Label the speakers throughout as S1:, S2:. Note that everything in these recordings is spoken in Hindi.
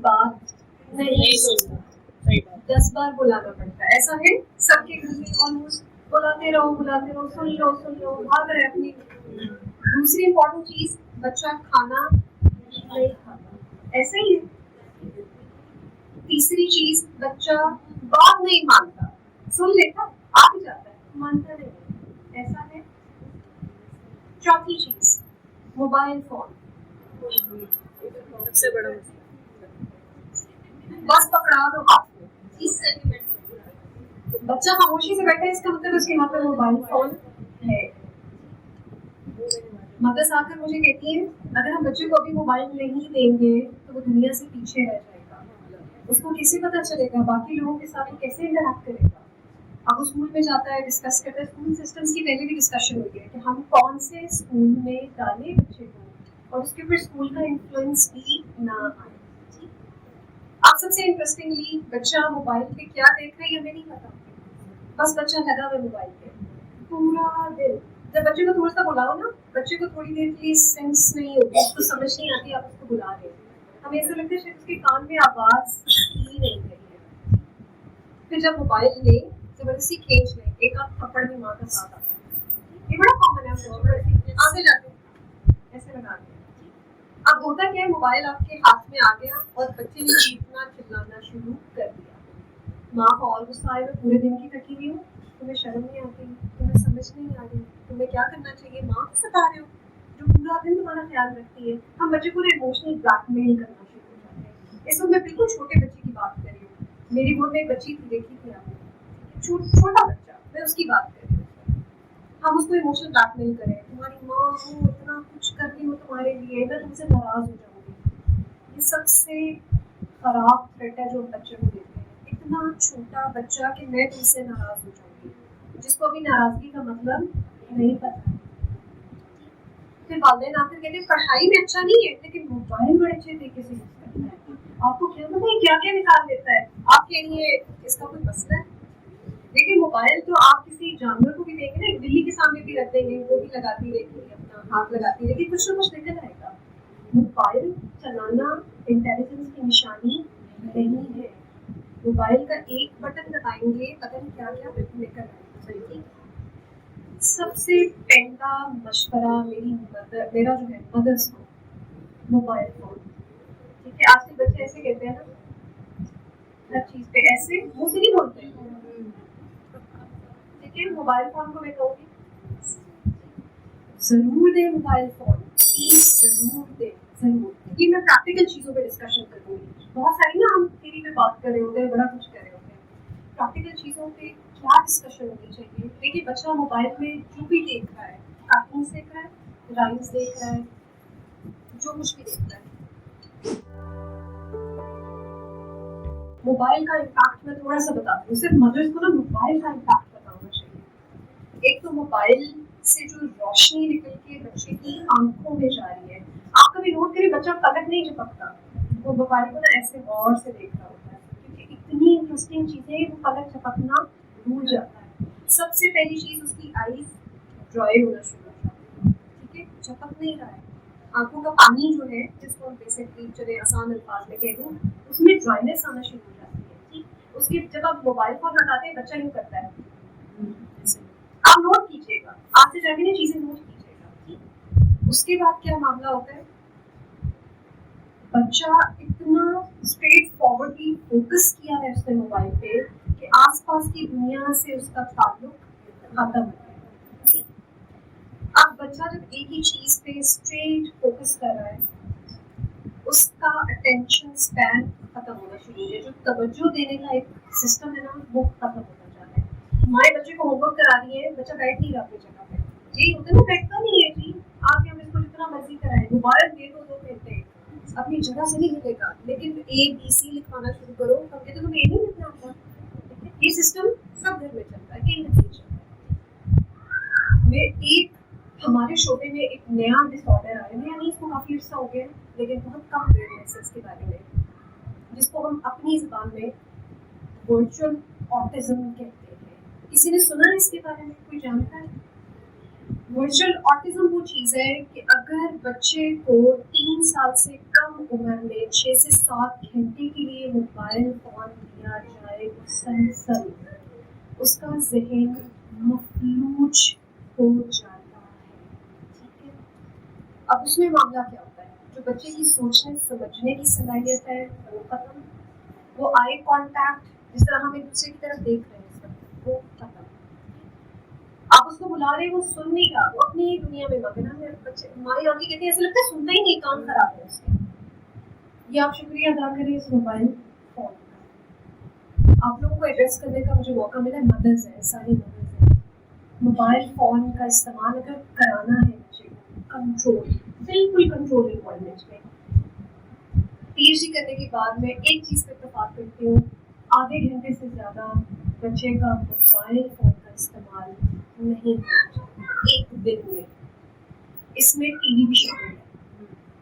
S1: बात नहीं सुनता, 10 बार बुलाना पड़ता है। ऐसा है सबके घर में ऑलमोस्ट, बुलाते रहो, सुन लो, भाग रहे अपनी। दूसरी इम्पोर्टेंट चीज, बच्चा खाना नहीं खाता, ऐसा ही है। तीसरी चीज, बच्चा बात नहीं मानता, सुन लेता, आ भी जाता है, मानता नहीं, ऐसा है। चौथी चीज, मोबाइल फोन,
S2: सबसे बड़ा
S1: बस पकड़ा दो हाथ में, 30 सेकंड बच्चा खामोशी से बैठा है, इसका मतलब उसके हाथ में मोबाइल फोन है। मदर्स आकर मुझे कहती है, अगर हम बच्चे को अभी मोबाइल नहीं देंगे तो वो दुनिया से पीछे रह जाएगा, उसको कैसे पता चलेगा बाकी लोगों के साथ वो कैसे इंटरैक्ट करेगा। अब वो स्कूल में जाता है, डिस्कस करता है, स्कूल सिस्टम्स की पहले भी डिस्कशन हुई है कि हम कौन से स्कूल में डालें बच्चे को, और उसके ऊपर स्कूल का इन्फ्लुएंस भी ना आए। अब सबसे इंटरेस्टिंगली, बच्चा मोबाइल पे क्या देख रहा है हमें नहीं पता, बस बच्चा लगा हुआ मोबाइल पे पूरा दिन। जब बच्चे को थोड़ा सा बुलाओ ना, बच्चे को थोड़ी देर के लिए सेंस नहीं होती, उसको समझ नहीं आती आप उसको बुला रहे हैं, हमें ऐसा लगता है शायद उसके कान में आवाज ही नहीं गई है। फिर जब मोबाइल ले, जबरदस्ती खींच ले, एक आध थप्पड़ भी माँ का साथ आता है। ये बड़ा कॉमन है, आगे जाते हैं ऐसे लगा के। अब होता क्या है, मोबाइल आपके हाथ में आ गया और बच्चे ने चीखना चिल्लाना शुरू कर दिया। माँ को और गुस्सा आएगा, पूरे दिन की थकी हुई हूँ, तुम्हें शर्म नहीं आती, तुम्हें समझ नहीं आ रही, तुम्हें क्या करना चाहिए, माँ को सता रहे हो जो पूरा दिन तुम्हारा ख्याल रखती है। हम बच्चे को इमोशनल ब्लैकमेल करना शुरू हो जाते हैं। इस वक्त मैं बिल्कुल छोटे बच्चे की बात कर रही हूँ, मेरी गोद में एक बच्ची थी, देखी थी आपने, छोटा बच्चा, मैं उसकी बात कर रही हूँ। हम उसको इमोशनल ब्लैकमेल करें, तुम्हारी माँ हो, इतना कुछ करती हूँ तुम्हारे लिए, मैं तुमसे नाराज हो जाऊंगी। ये सबसे खराब थ्रेट है जो बच्चे को देते हैं, इतना छोटा बच्चा कि मैं तुमसे नाराज हो जाऊंगी, जिसको अभी नाराजगी का मतलब नहीं पता। फिर वालिदैन आकर कहते हैं पढ़ाई में अच्छा नहीं है लेकिन मोबाइल बड़े अच्छे तरीके से यूज करता है, आपको क्या पता है क्या क्या निकाल देता है, आप कहेंगे इसका कोई मसला है। लेकिन मोबाइल तो आप किसी जानवर को भी देंगे ना, बिल्ली के सामने भी रख देंगे, वो भी लगाती रहेगी, अपना हाथ लगाती रहेगी, कुछ ना कुछ निकल आएगा। मोबाइल चलाना इंटेलिजेंस की निशानी नहीं है। मोबाइल का एक बटन दबाएंगे, पता नहीं क्या क्या निकल आएगा। सबसे पहला मशवरा मेरा जो है मदर्स को, मोबाइल फोन, ठीक है। आजकल बच्चे ऐसे कहते हैं ना, हर चीज पे ऐसे मुंह से नहीं बोलते, मोबाइल फोन को मैं कहूँगी जरूर दे, मोबाइल फोन जरूर दे, जरूर। ये मैं प्रैक्टिकल चीजों पे डिस्कशन करूँगी, बहुत सारी ना हम थ्योरी पे बात कर रहे होते हैं, बड़ा कुछ कर रहे होते हैं, प्रैक्टिकल चीजों पे क्या डिस्कशन होनी चाहिए। देखिए बच्चा मोबाइल में जो भी देख रहा है, कार्टून देख रहा है, राइम्स देख रहा है, जो कुछ भी देख रहा है, मोबाइल का इम्पैक्ट मैं थोड़ा सा बता दूँ, सिर्फ मदर्स को ना मोबाइल का इम्पैक्ट बताना चाहिए। एक तो मोबाइल से जो रोशनी निकल के बच्चे की आंखों में जा रही है, आप कभी नोट करिए बच्चा पलक नहीं झपकता, वो मोबाइल को ना ऐसे गौर से देख रहा होता है, क्योंकि इतनी इंटरेस्टिंग चीजें वो पलक झपकना भूल जाता है। सबसे पहली चीज उसकी आईज ड्राई होना शुरू हो जाती है, ठीक है, झपक नहीं रहा है, आंखों का पानी जो है, जिसको हम बेसिकली चले आसान अल्फाज में कह दूं, उसमें ड्राइनेस आना शुरू हो जाती है, ठीक। उसके जब आप मोबाइल फोन हटाते हैं बच्चा यूं करता है, आप नोट कीजिएगा, आज से जाके ना चीजें नोट कीजिएगा, ठीक। उसके बाद क्या मामला होता है, बच्चा इतना स्ट्रेट फॉरवर्डली फोकस किया है उसने मोबाइल पे कि आसपास की दुनिया से उसका ताल्लुक खत्म हो गया। अब बच्चा जब एक ही चीज पे स्ट्रेट फोकस कर रहा है, उसका अटेंशन स्पैन खत्म होना शुरू हो गया, जो तवज्जो देने का एक सिस्टम है ना, वो खत्म होता जा रहा है। हमारे बच्चे को होमवर्क करा रही है, बच्चा बैठ नहीं रहा अपनी जगह पे, यही होता है ना, बैठता नहीं है जी, आप हम इसको जितना मर्जी कराएं, मोबाइल दे दो 2 घंटे, अपनी जगह से नहीं हिलेगा, लेकिन ABC लिखवाना शुरू करो, हम कहते तुम्हें ये नहीं लिखना आता। ये सिस्टम सब घर में चलता है, कहीं ना कहीं चलता है। मैं एक हमारे शोबे में एक नया डिसऑर्डर आया, नया नहीं, इसको काफी अर्सा हो गया, लेकिन बहुत कम अवेयरनेस है इसके बारे में, जिसको हम अपनी जुबान में वर्चुअल ऑटिज्म कहते हैं। किसी ने सुना है इसके बारे में, कोई जानता है? वर्चुअल ऑटिज्म वो चीज़ है कि अगर बच्चे को 3 साल से कम कम उम्र में 6 से 7 घंटे के लिए मोबाइल फ़ोन दिया जाए मुसलसल, उसका ज़हन मफलूज हो जाता है। ठीक है, अब उसमें मामला क्या होता है, जो बच्चे की सोचने समझने की सलाहियत है वो खत्म, वो आई कांटेक्ट जिस तरह हम एक दूसरे की तरफ देख रहे हैं वो खत्म। आप उसको बुला रहे हैं वो सुन नहीं रहा, वो अपनी ही दुनिया में मगन है। बच्चे हमारी आंखें कहती है ऐसा लगता है सुनता ही नहीं, कान खराब है उसके। ये आप शुक्रिया अदा करें इस मोबाइल फोन का। आप लोगों को एड्रेस करने का मुझे मौका मिला, मदर्स है, सारी मदर्स है। मोबाइल फोन का इस्तेमाल अगर कराना है बच्चे को, कंट्रोल, बिल्कुल कंट्रोल इन्वॉल्वमेंट में। पीएचडी करने के बाद मैं एक चीज़ पे इत्तेफाक करती हूँ, आधे घंटे से ज़्यादा बच्चे का मोबाइल फोन का इस्तेमाल नहीं होना चाहिए एक दिन में। इसमें टीवी भी शामिल है।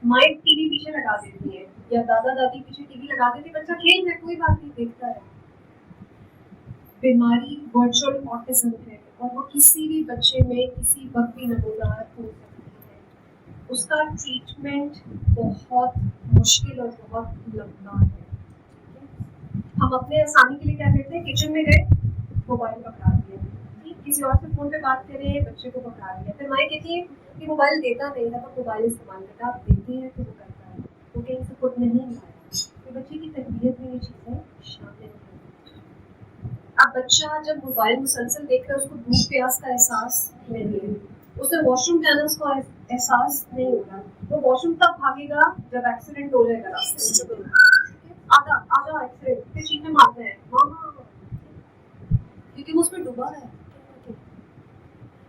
S1: माँ टीवी पीछे लगा देती है या दादा दादी पीछे टीवी लगा देते, बच्चा खेल रहा है, कोई बात नहीं, देखता है। बीमारी वर्चुअल ऑटिज्म है और वो किसी भी बच्चे में किसी वक्त भी नमूदार हो सकती है। उसका ट्रीटमेंट बहुत मुश्किल और बहुत लंबा है। हम अपने आसानी के लिए क्या करते हैं, किचन में गए, मोबाइल पकड़ा दिया, किसी और से फोन पे बात करें, बच्चे को पकड़ा दिया। फिर माँ कहती है कि मोबाइल देता नहीं है तो मोबाइल इस्तेमाल करता, आप देते हैं तो वो करता है, वो कहीं से खुद नहीं लाया। तो बच्चे की तरबियत में ये चीज़ें शामिल हैं। अब बच्चा जब मोबाइल मुसलसल देख रहा है, उसको भूख प्यास का एहसास नहीं है, उसे वॉशरूम जाना उसको एहसास नहीं होगा। वो वॉशरूम तब भागेगा जब एक्सीडेंट हो जाएगा रास्ते में, आधा आधा एक्सीडेंट, फिर चीखें मारते हैं मामा, क्योंकि वो उसमें डूबा है।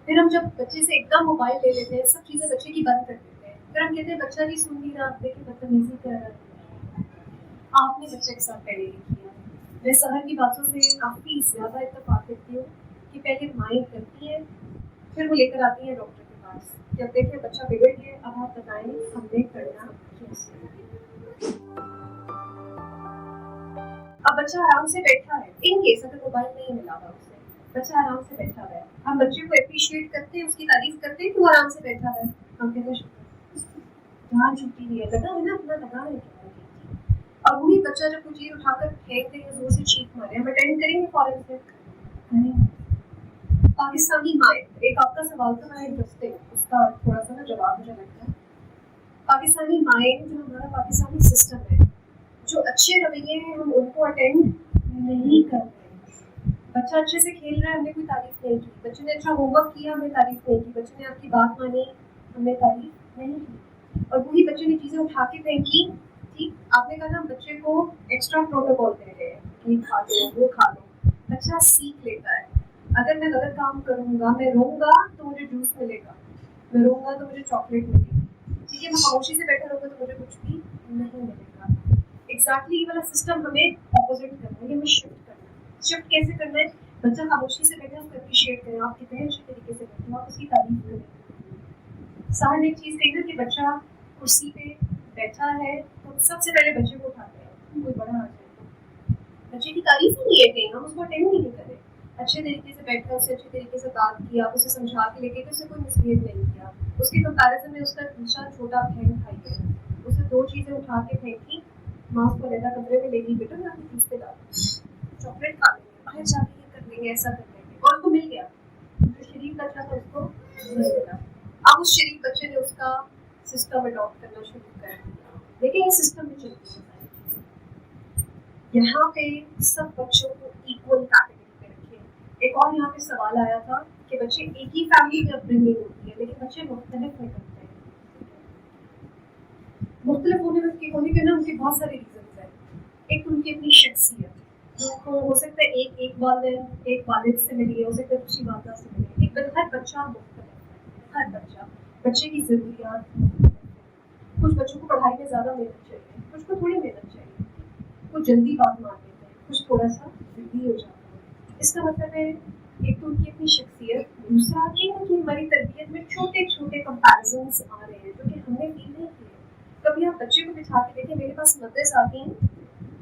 S1: फिर हम जब बच्चे से एकदम मोबाइल ले लेते हैं, सब चीज़ें बच्चे की बंद कर देते हैं, फिर हम कहते हैं बच्चा भी सुन नहीं रहा, देखिए बदतमीजी कर रहा है। आपने बच्चे के साथ पहले नहीं किया। मैं सहर की बातों से काफ़ी ज़्यादा इत्तेफाक करती हूँ कि पहले माएँ करती हैं, फिर वो लेकर आती हैं डॉक्टर के पास, जब देखें बच्चा बिगड़ गया, अब आप बताएं हमने करना कैसे। अब बच्चा आराम से बैठा है, इन केस अगर मोबाइल नहीं मिला हुआ उसे, बच्चा आराम से बैठा हुआ है, हम बच्चे को एप्रिशिएट करते हैं, उसकी तारीफ करते हैं कि वो आराम से बैठा है, हम कहते हैं जान छुट्टी नहीं है, लगा है ना, अपना लगा है। और वही बच्चा जब कोई चीज़ उठाकर फेंक देंगे, जोर से चीख मारे, हम अटेंड करेंगे फौरन से करेंगे। पाकिस्तानी माए, एक आपका सवाल था बड़ा इंटरेस्टिंग, उसका थोड़ा सा ना जवाब मुझे लगता है। पाकिस्तानी माए जो हमारा पाकिस्तानी सिस्टम है, जो अच्छे रवैये हैं हम उनको अटेंड नहीं कर रहे। बच्चा अच्छे से खेल रहा है, हमने कोई तारीफ नहीं की, बच्चे ने अच्छा होमवर्क किया, हमने तारीफ नहीं की, बच्चे ने आपकी बात मानी, हमने तारीफ नहीं की। और वही बच्चे ने चीज़ें उठा के फेंकी, ठीक, आपने कहा ना बच्चे को एक्स्ट्रा प्रोटोकॉल दे रहे हैं, ये खा लो वो खा लो, बच्चा सीख लेता है। अगर मैं गलत काम करूँगा, मैं रोऊंगा तो मुझे जूस मिलेगा, मैं रोऊंगा तो मुझे चॉकलेट मिलेगी, ठीक है, मैं खामोशी से बैठा रहूँगा तो मुझे कुछ भी नहीं मिलेगा। एग्जैक्टली ये वाला सिस्टम हमें ऑपोजिट करना है, हमें शिफ्ट करना है। शिफ्ट कैसे करना है, बच्चा खामोशी से बैठे उसको अप्रिशिएट करें, आप कितने अच्छे तरीके से बैठे हो, आप उसकी तारीफ करें। साहर ने एक चीज़ कही ना कि बच्चा कुर्सी पे बैठा है तो सबसे पहले बच्चे को उठाते हैं, कोई बड़ा आ जाए बच्चे की तारीफ ही नहीं है कहीं, हम उसको अटेंड ही नहीं करें। अच्छे तरीके से बैठा, उससे अच्छे तरीके से बात किया, उसे समझा के लेके, उसे कोई मिसबिहेव नहीं किया, उसके कंपैरिजन में उसका दूसरा छोटा बहन भाई है, उसे 2 चीज़ें उठा के फेंकी, माँ उसको अलग कमरे में लेगी, बेटा मैं आपकी फीस पे डालूँ, चॉकलेट खा लेंगे, बाहर जाके ये कर लेंगे, ऐसा कर लेंगे, और उसको मिल गया। जो शरीफ बच्चा था उसको मिल गया। अब उस शरीफ बच्चे ने उसका सिस्टम अडॉप्ट करना शुरू कर दिया। देखिए ये सिस्टम में चलती है, यहाँ पे सब बच्चों को इक्वल कैटेगरी में रखें। एक और यहाँ पे सवाल आया था कि बच्चे एक ही फैमिली में अपब्रिंगिंग होती है, लेकिन बच्चे मुख्तलिफ हो सकते हैं। मुख्तलिफ होने के ना उनके बहुत सारे रीजन हैं। एक उनकी अपनी शख्सियत, तो हो सकता है एक वालिद से मिली, हो सकता है दूसरी वालदा से मिली। हर बच्चा मुख्तलिफ है, हर बच्चे की ज़रूरियात मुख्तलिफ है। कुछ बच्चों को पढ़ाई में ज़्यादा मेहनत चाहिए, कुछ को थोड़ी मेहनत चाहिए, कुछ जल्दी बात मान लेते हैं, कुछ थोड़ा सा ज़िद्दी हो जाता है। इसका मतलब है एक तो उनकी अपनी शख्सियत, दूसरा कि हमारी तरबियत में छोटे छोटे कंपैरिजन्स आ रहे हैं जो कि हमने फील नहीं किए। कभी आप बच्चे को बिठा के देखें, मेरे पास मदर्स आती हैं,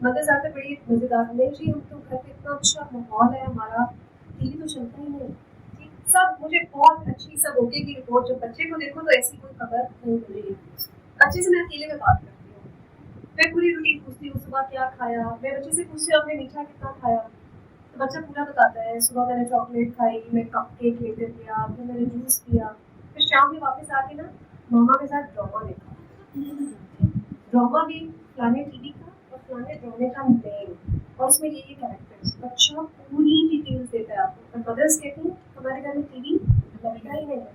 S1: मदर्स आकर बड़ी मज़ेदार, नहीं जी हम तो घर पे इतना अच्छा माहौल है हमारा, टीवी तो चलता ही नहीं, ठीक, सब मुझे बहुत अच्छी सब ओके की रिपोर्ट, जब बच्चे को देखो तो ऐसी कोई खबर नहीं मिलेगी। बच्चे से मैं अकेले में बात करती हूँ, मैं पूरी रूटीन पूछती हूँ, सुबह क्या खाया, मैं बच्चे से पूछती हूँ आपने मीठा कितना खाया, तो बच्चा पूरा बताता है, सुबह मैंने चॉकलेट खाई, मैं कप केक लेकर गया, फिर मैंने जूस पिया, फिर शाम में वापस आके ना मामा के साथ ड्रामा देखा। ड्रामा भी फलाने टीवी का और फलाने ड्रामे का नेम, और उसमें ये कैरेक्टर्स, बच्चा पूरी डिटेल्स देता है आपको। और मदर्स कहती हैं हमारे घर में टीवी लगता ही नहीं है,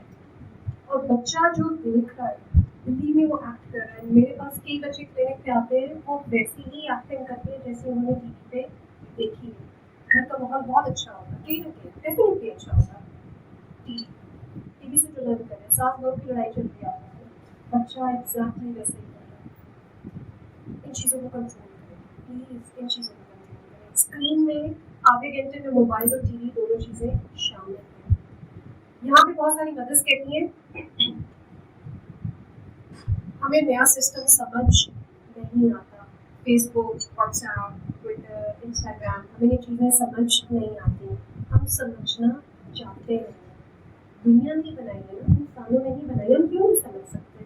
S1: और बच्चा जो देख रहा है हिंदी में वो एक्ट कर रहा है। मेरे पास कई बच्चे क्लिनिक पे आते हैं, वो वैसी ही एक्टिंग करते हैं जैसे उन्होंने टीवी पे देखी है। घर का माहौल बहुत अच्छा होगा, कहीं ना कहीं डेफिनेटली अच्छा होगा। टीवी टीवी से जो लर्न करें, सास बहू की लड़ाई चल रही है आपस में, बच्चा एग्जैक्टली वैसे ही कर रहा है। इन चीज़ों को कंट्रोल करें प्लीज, इन चीज़ों को कंट्रोल करें। स्क्रीन में आधे घंटे में मोबाइल और टीवी दोनों चीज़ें शामिल हैं। यहाँ पे बहुत सारी मदर्स कहती हैं हमें नया सिस्टम समझ नहीं आता, फेसबुक, व्हाट्सएप, ट्विटर, इंस्टाग्राम, हमें ये चीज़ें समझ नहीं आती। हम समझना चाहते हैं, दुनिया नहीं बनाई है ना, इंसानों ने नहीं बनाई, हम क्यों नहीं समझ सकते?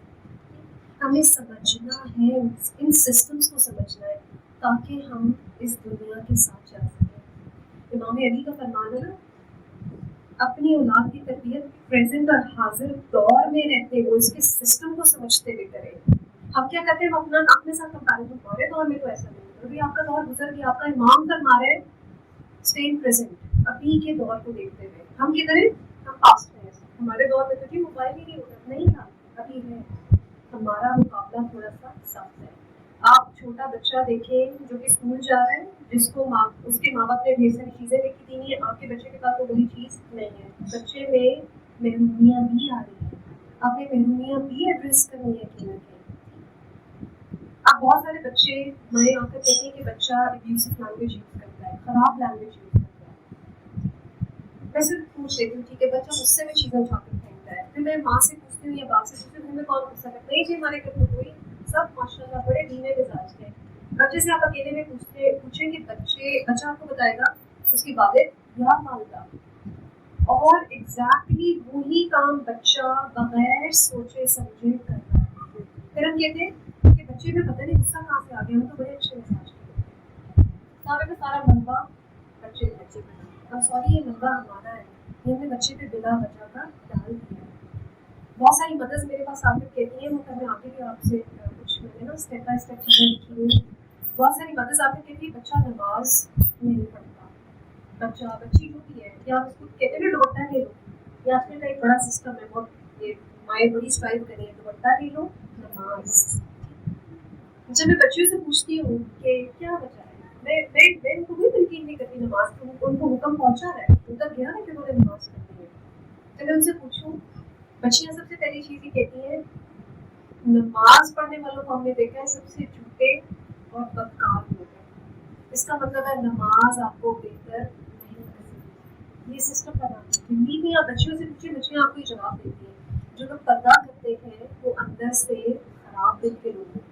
S1: हमें समझना है, इन सिस्टम्स को समझना है ताकि हम इस दुनिया के साथ चल सकें। इमाम अली का फरमान है ना, अपनी औलाद की तरबियत प्रेजेंट और हाजिर दौर में रहते हुए इसके सिस्टम को समझते हुए करें। हम क्या करते हैं, हम अपना अपने साथ कंपैरिजन हमारे दौर में तो ऐसा नहीं है, अभी आपका दौर गुजर गया, आपका इमाम फरमा रहे हैं स्टे इन प्रेजेंट, अभी के दौर को देखते हुए। हम किधर हैं, हम पास्ट में हैं। हमारे दौर में तो जी मोबाइल ही नहीं था, अभी है। हमारा मुकाबला थोड़ा सा सख्त है। आप छोटा बच्चा देखें जो कि स्कूल जा रहा है, जिसको उसके माँ बाप ने ढेर सारी चीज़ें लेके दी है, आपके बच्चे के पास तो वही चीज़ नहीं है। बच्चे में महरूमियाँ भी आ रही है, आपने महरूमियाँ भी एड्रेस करनी है कहीं ना कहीं। अब बहुत सारे बच्चे हमारे आकर कहते हैं कि बच्चा एब्यूसिव लैंग्वेज यूज़ करता है, खराब लैंग्वेज यूज़ करता है। मैं सिर्फ पूछ लेती हूँ, ठीक है, बच्चा मुझसे में चीज़ें उठाकर फेंकता है, फिर मैं माँ से पूछती हूँ या बाप से पूछती हूँ, घर में कौन गुस्सा करता है? नहीं जी हमारे घर में कोई, सब माशाल्लाह बड़े धीमे मिजाज के। बच्चे से आप अकेले में पूछें कि बच्चा आपको बताएगा उसकी वालिद या वालिदा, और एग्जैक्टली वही काम बच्चा बगैर सोचे समझे कर रहा है। फिर हम कहते हैं कि बच्चे में पता नहीं गुस्सा कहाँ से आ गया, हम तो बड़े अच्छे मिजाज के, सारे का सारा मलबा बच्चे पे। अब सॉरी ये मलबा हमारा है, ये हमने बच्चे पे बिना वजह का डाल दिया। बहुत सारी मदर्स मेरे पास आकर कहती हैं, मैं आगे भी आपसे कुछ मैंने ना स्टेप बाय स्टेप चीज़ें लिखी हुई। बहुत सारी मदर्स आकर कहती है बच्चा नमाज नहीं पढ़ता, बच्चा बच्ची जो भी है, या उसको कहते हैं दुपट्टा ले लो, या आजकल का एक बड़ा सिस्टम है बहुत, ये माएँ बड़ी स्ट्राइव करें दुपट्टा ले लो नमाज। जब मैं बच्चियों से पूछती हूँ कि क्या वजह है, मैं उनको भी तलकीन नहीं करती नमाज को, उनको हुक्म पहुँचा रहा है, उनका गया है कि उन्होंने नमाज करनी है। जब मैं उनसे पूछूँ, बच्चियाँ सबसे पहली चीज़ ये कहती हैं नमाज पढ़ने वालों को हमने देखा है सबसे झूठे और बदकार लोग हैं। इसका मतलब है नमाज आपको बेहतर नहीं करती। ये सिस्टम बना हिंदी में आप बच्चियों से पूछिए, बच्चियाँ आपको ये जवाब देती हैं जो लोग पर्दा करते हैं वो अंदर से खराब दिल के लोग हैं।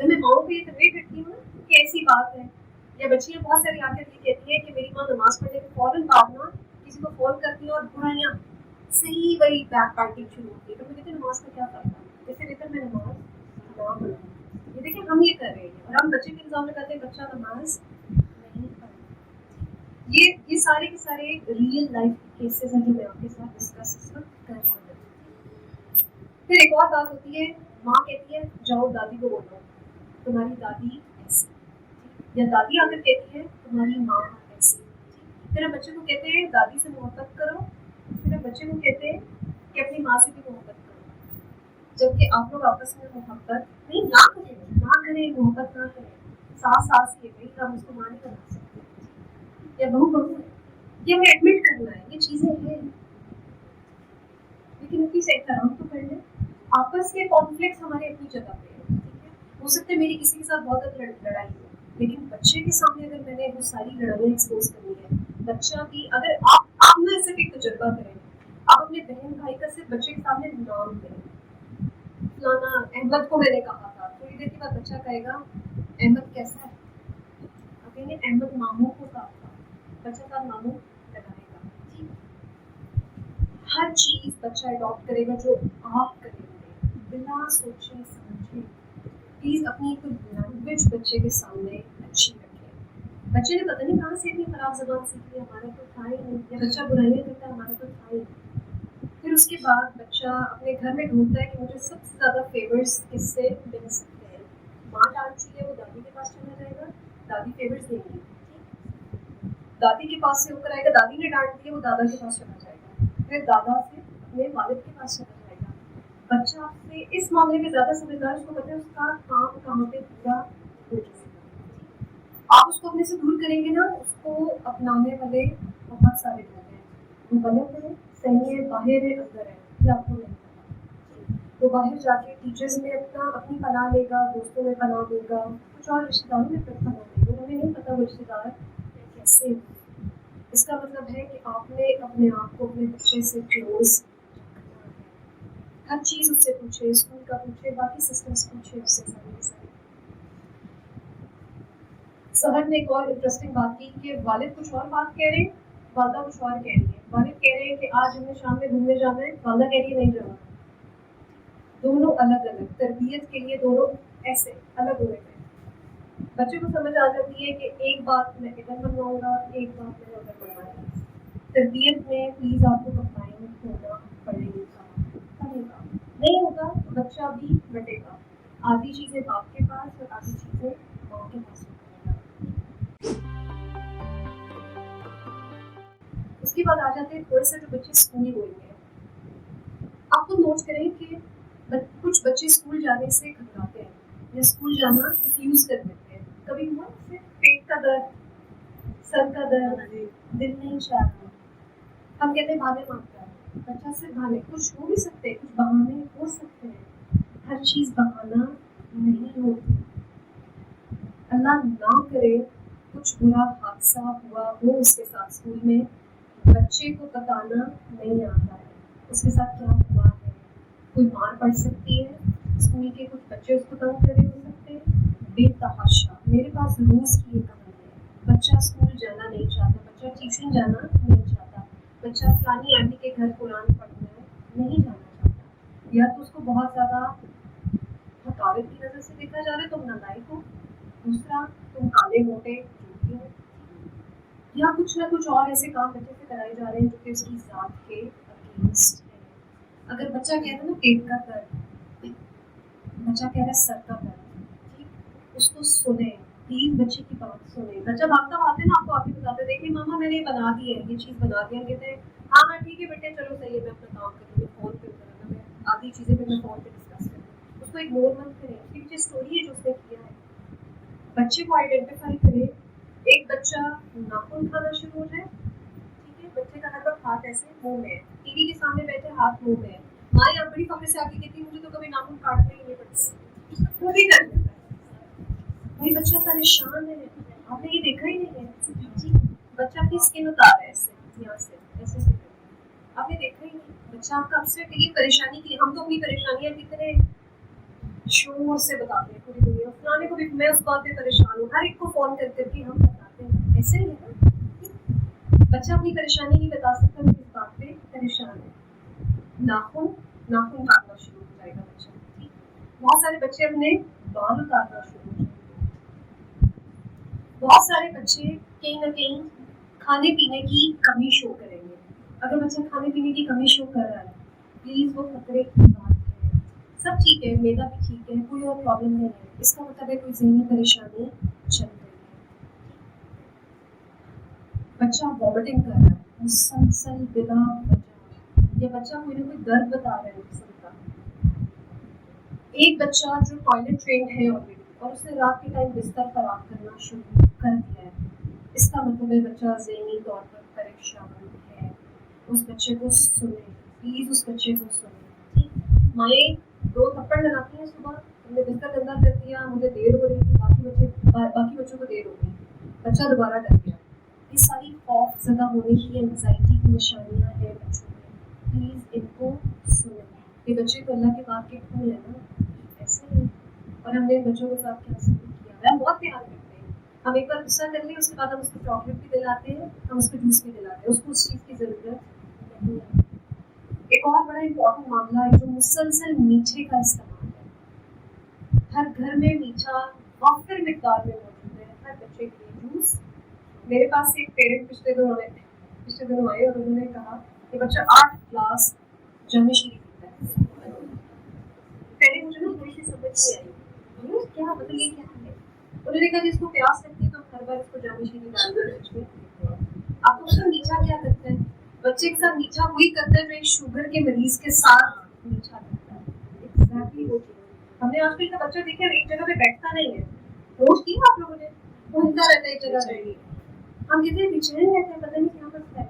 S1: तो मैं माओ पे ये तनवीर करती हूँ कि ऐसी बात है, या बच्चियाँ बहुत सारी आकर ये कहती है कि मेरी माँ नमाज पढ़ने के फौरन बाद ना किसी को फोन करती है और बुराइयाँ सही वही बैक पार्टिंग शुरू होती है। तो मैं कहती हूँ नमाज का क्या फ़ायदा, इससे बेहतर मैं नमाज ना पढ़ूँ। ये देखिए हम ये कर रहे हैं और हम बच्चे के इल्ज़ाम लगाते हैं बच्चा नमाज नहीं पढ़ता। ये सारे के सारे रियल लाइफ केसेस हैं जो मैं आपके साथ डिस्कस कर रहा हूँ। फिर एक और बात होती है, माँ कहती है जाओ दादी को बोलो तुम्हारी दादी ऐसी, या दादी आकर कहती है तुम्हारी माँ ऐसी। फिर हम बच्चे को कहते हैं दादी से मोहब्बत करो, फिर हम बच्चे को कहते हैं कि अपनी माँ से भी मोहब्बत करो, जबकि आप लोग आपस में मोहब्बत नहीं ना करें मोहब्बत ना करें। सास ये भाई हम उसको माँ नहीं बना सकते, या बहू है, ये हमें एडमिट करना है, ये चीज़ें हैं, लेकिन इतनी से एहतराम तो कर लें। आपस के कॉन्फ्लिक्ट हमारे अपनी जगह पे है, ठीक है, हो सकता है मेरी किसी के साथ बहुत ज़्यादा लड़ाई हो, लेकिन बच्चे के सामने अगर मैंने वो सारी लड़ाइयाँ एक्सपोज करनी है, बच्चा भी अगर आप ना सिर्फ एक तजुर्बा करें, आप अपने बहन भाई का सिर्फ बच्चे के सामने नाम करें, फलाना अहमद को मैंने कहा था, थोड़ी देर के बाद बच्चा कहेगा अहमद कैसा है, आप कहेंगे अहमद मामू को कहा था, बच्चा का मामू लगाएगा। हर चीज़ बच्चा अडॉप्ट करेगा जो आप करेंगे बिना सोचे समझे। प्लीज़ अपनी लैंग्वेज बच्चे के सामने अच्छी रखें। बच्चे ने पता नहीं कहाँ से इतनी खराब ज़बान सीखी, हमारा तो था ही नहीं, या बच्चा बुराइयाँ करता है, हमारा तो था ही नहीं। फिर उसके बाद बच्चा अपने घर में ढूंढता है कि मुझे सबसे ज़्यादा फेवर्स किससे मिल सकते हैं। माँ डांट रही है, वो दादी के पास चला जाएगा, दादी फेवर्स देंगी, दादी के पास से होकर आएगा, दादी ने डांट दिया, वो दादा के पास चला जाएगा, फिर दादा से अपने वालिद के पास चला जाएगा। बच्चा आपसे इस मामले में ज़्यादा समझदार, उसको पता है उसका काम कहाँ पे पूरा हो जाएगा। आप उसको अपने से दूर करेंगे ना, उसको अपनाने वाले बहुत सारे लोग हैं, वो गलत है, सही है, बाहर है, अंदर है, ये आपको नहीं पता। वो बाहर जाके टीचर्स में अपनी पनाह लेगा, दोस्तों में पनाह लेगा, कुछ और रिश्तेदारों में पनाह लेगा, हमें नहीं पता वो रिश्तेदार कैसे। इसका मतलब है कि आपने अपने आप को अपने बच्चे से क्लोज, हर चीज़ उससे पूछे, स्कूल का पूछे, बाकी सिस्टम्स पूछे उससे सारे। सहर ने एक और इंटरेस्टिंग बात की कि वालिद कुछ और बात कह रहे हैं, वालदा कुछ और कह रही है। वालिद कह रहे हैं कि आज हमें शाम में घूमने जाना है, वालदा कह रही है नहीं जाना। दोनों अलग अलग, तरबियत के लिए दोनों ऐसे अलग हुए थे। बच्चे को समझ आ जाती है कि एक बात मैं इधर बनवाऊंगा, एक बात मैं उधर बनवाऊंगा। तरबियत में प्लीज आपको कंबाइन होना पड़ेगा, नहीं होगा तो बच्चा भी बटेगा, आधी चीजें बाप के पास और आधी चीजें माँ के पास। उसके बाद आ जाते हैं थोड़े से जो बच्चे स्कूल गोइंग हैं। आपको नोट करें कि कुछ बच्चे स्कूल जाने से घबराते हैं या स्कूल जाना रिफ्यूज कर देते हैं। कभी हुआ सिर्फ पेट का दर्द, सर का दर्द, दिल नहीं चाहता, हम कहते हैं बहाने मांगता है बच्चा, सिर्फ बहाने, कुछ हो भी सकते हैं, कुछ बहाने हो सकते हैं, हर चीज बहाना नहीं होती। अल्लाह ना करे कुछ बुरा हादसा हुआ हो उसके साथ स्कूल में, बच्चे को बताना नहीं आता है उसके साथ क्या हुआ है। कोई मार पड़ सकती है, स्कूल के कुछ बच्चे उसको तंग करे हो सकते हैं, बेतहाशा। मेरे पास रोज की एक कहानी है, बच्चा स्कूल जाना नहीं चाहता, बच्चा ट्यूशन जाना नहीं चाहता, बच्चा फलानी आंटी के घर कुरान पढ़ना नहीं जाना चाहता, या तो उसको बहुत ज़्यादा थकावट की नज़र से देखा जा रहा है, तुम नालायक हो, दूसरा तुम काले मोटे हो, या कुछ ना कुछ और ऐसे काम बच्चे से कराए जा रहे हैं जो कि उसकी जात के अगेंस्ट है। अगर बच्चा कह रहा है ना पेट का दर्द, बच्चा कह रहा है सर का दर्द, ठीक, उसको सुने, प्लीज बच्चे की बात सुने। बच्चा भागता आते ना आपको आके बताते, देखिए मामा मैंने ये बना दी है, ये चीज़ बना दी है, कहते हैं हाँ हाँ ठीक है बेटे चलो सही है, मैं अपना काम करूँगी, फ़ोन पे करना, मैं आधी चीज़ें फिर मैं फ़ोन पे डिस्कस करूँ। उसको इग्नोर मत करें, उसकी पीछे स्टोरी है जो उसने किया है। बच्चे को आइडेंटिफाई करें। एक बच्चा नाखून खाना शुरू हो जाए, ठीक है, बच्चे का हर वक्त हाथ ऐसे मुंह में है, टीवी के सामने बैठे हाथ मुंह में है, माँ यहाँ बड़ी फखर से आके कहती मुझे तो कभी नाखून काटने ही नहीं पड़ते, वो भी कर देता है। भाई बच्चा परेशान है, आपने ये देखा ही नहीं है, बच्चा अपनी स्किन उतार रहा है ऐसे, यहाँ से ऐसे आपने देखा ही नहीं। बच्चा आपका अपसेट है, ये परेशानी की, हम तो अपनी परेशानियां कितने शोर से बताते हैं पूरी दुनिया, फलाने को भी मैं उस बात पे परेशान हूँ, हर एक को फोन कर करके हम बताते हैं, ऐसे ही है ना। बच्चा अपनी परेशानी नहीं बता सकता, मैं किस बात पे परेशान है। नाखून काटना शुरू हो जाएगा बच्चा, ठीक। बहुत सारे बच्चे अपने बाल उतारना शुरू हो जाएंगे। बहुत सारे बच्चे कहीं ना कहीं खाने पीने की कमी शो करेंगे। अगर बच्चा खाने पीने की कमी शो कर रहा है, प्लीज वो खतरे की बात है, सब ठीक है, मेरा भी ठीक है, कोई और प्रॉब्लम नहीं है, इसका मतलब है कोई ज़हनी परेशानी चल रही है। बच्चा वॉमिटिंग कर रहा है मुसलसल बिना वजह, या बच्चा कोई ना कोई दर्द बता रहा है जिस्म का। एक बच्चा जो टॉयलेट ट्रेंड है ऑलरेडी और उसने रात के टाइम बिस्तर खराब करना शुरू कर दिया है, इसका मतलब है बच्चा ज़हनी तौर पर परेशान है। उस बच्चे को सुने, प्लीज उस बच्चे को सुने, ठीक। माएँ 2 थप्पड़ लगाती हैं सुबह, तुमने बिस्तर गंदा कर दिया, मुझे देर हो रही थी, बाकी बच्चों को देर हो गई, बच्चा दोबारा डर गया। ये सारी खौफ ज़दा होने की, एंग्जाइटी की निशानियाँ हैं बच्चों में, प्लीज़ इनको सुने। ये बच्चे तो अल्लाह के बाप के फूल है ना, ऐसे ही। और हमने बच्चों के साथ क्या सलूक किया, हम बहुत प्यार करते हैं, हम एक बार गुस्सा कर लें उसके बाद हम उसको चॉकलेट भी दिलाते हैं, हम उसको जूस भी दिलाते हैं, उसको उस चीज़ की ज़रूरत नहीं है। एक और बड़ा इम्पोर्टेंट मामला है जो मुसलसल मीठे का इस्तेमाल है। हर घर में मीठा वाफिर मिकदार में मौजूद है हर बच्चे के लिए। जूस, मेरे पास एक पेरेंट पिछले दिनों आए और उन्होंने कहा कि बच्चा 8 ग्लास जामे शीरी पीता है। पहले मुझे ना थोड़ी सी समझ नहीं आई, क्या मतलब ये क्या है। उन्होंने कहा जिसको प्यास लगती है तो हर बार इसको जामे शीरी डालते हैं। आपको पता मीठा क्या करता है? बच्चे के साथ मीठा वही करता है जो एक शुगर के मरीज के साथ मीठा करता है। एग्जैक्टली वो चीज हमने आजकल का बच्चा देखा एक जगह पे बैठता नहीं है। नोट किया आप लोगों ने? वो हिलता रहता है एक जगह पे। हम कितने बेचैन रहते हैं, पता नहीं क्या मसला है।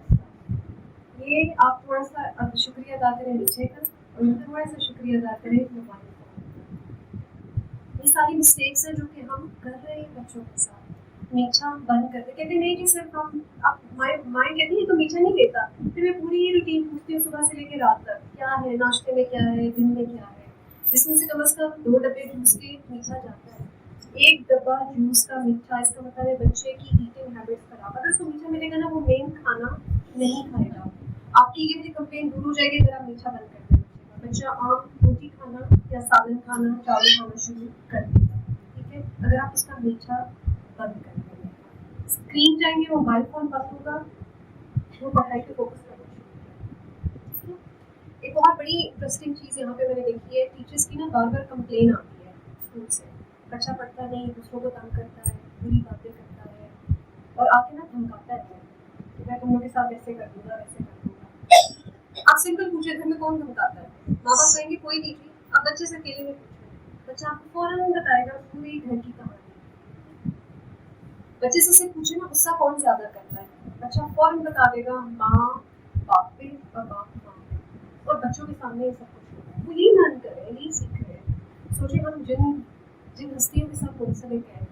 S1: ये आप थोड़ा सा शुक्रिया अदा करें नीचे का और थोड़ा सा शुक्रिया अदा करें मोबाइल का। ये सारी मिस्टेक्स हैं जो कि हम कर रहे हैं बच्चों के साथ। मीठा बंद कर दे, कहते नहीं जी सिर्फ हम अब माँ कहती है तो मीठा नहीं लेता। फिर मैं पूरी रूटीन पूछती हूँ सुबह से लेकर रात तक, क्या है नाश्ते में, क्या है दिन में, क्या है, जिसमें से कम से कम 2 डब्बे जूस के मीठा जाता है। 1 डब्बा जूस का मीठा, इसका मतलब है बच्चे की ईटिंग हैबिट्स खराब। अगर उसको मीठा मिलेगा ना वो मेन खाना नहीं खाएगा। आपकी ये मुझे कंप्लेन दूर हो जाएगी अगर आप मीठा बंद कर दें। बच्चा आम रोटी खाना या सालन खाना, चावल खाना शुरू कर देगा। ठीक है, अगर आप उसका मीठा बंद कर देंगे, स्क्रीन टाइम या मोबाइल फोन बंद होगा, वो पढ़ाई पे फोकस करना शुरू करेगा। एक बहुत बड़ी इंटरेस्टिंग चीज़ यहाँ पे मैंने देखी है, टीचर्स की ना बार बार कंप्लेन आती है स्कूल से, बच्चा पढ़ता नहीं, दूसरों को तंग करता है, बुरी बातें करता है और आके ना धमकाता है, मैं तुम लोग के साथ ऐसे कर दूंगा, वैसे कर दूंगा। आप सिंपल पूछे घर में कौन धमकाता है? माँ बाप कहेंगे कोई नहीं थी। अब बच्चे से अकेले में पूछे, बच्चा आपको फौरन बताएगा पूरी घर की कहानी। बच्चे से पूछे ना गुस्सा कौन ज्यादा करता है, बच्चा फौरन बता देगा माँ बाप पे और बाप माँ पे। और बच्चों के सामने ये सब कुछ होता है, वो यही लर्न कर रहे हैं, यही सीख रहे हैं। सोचिए हम जिन हस्तियों के साथ मुंसलिक हैं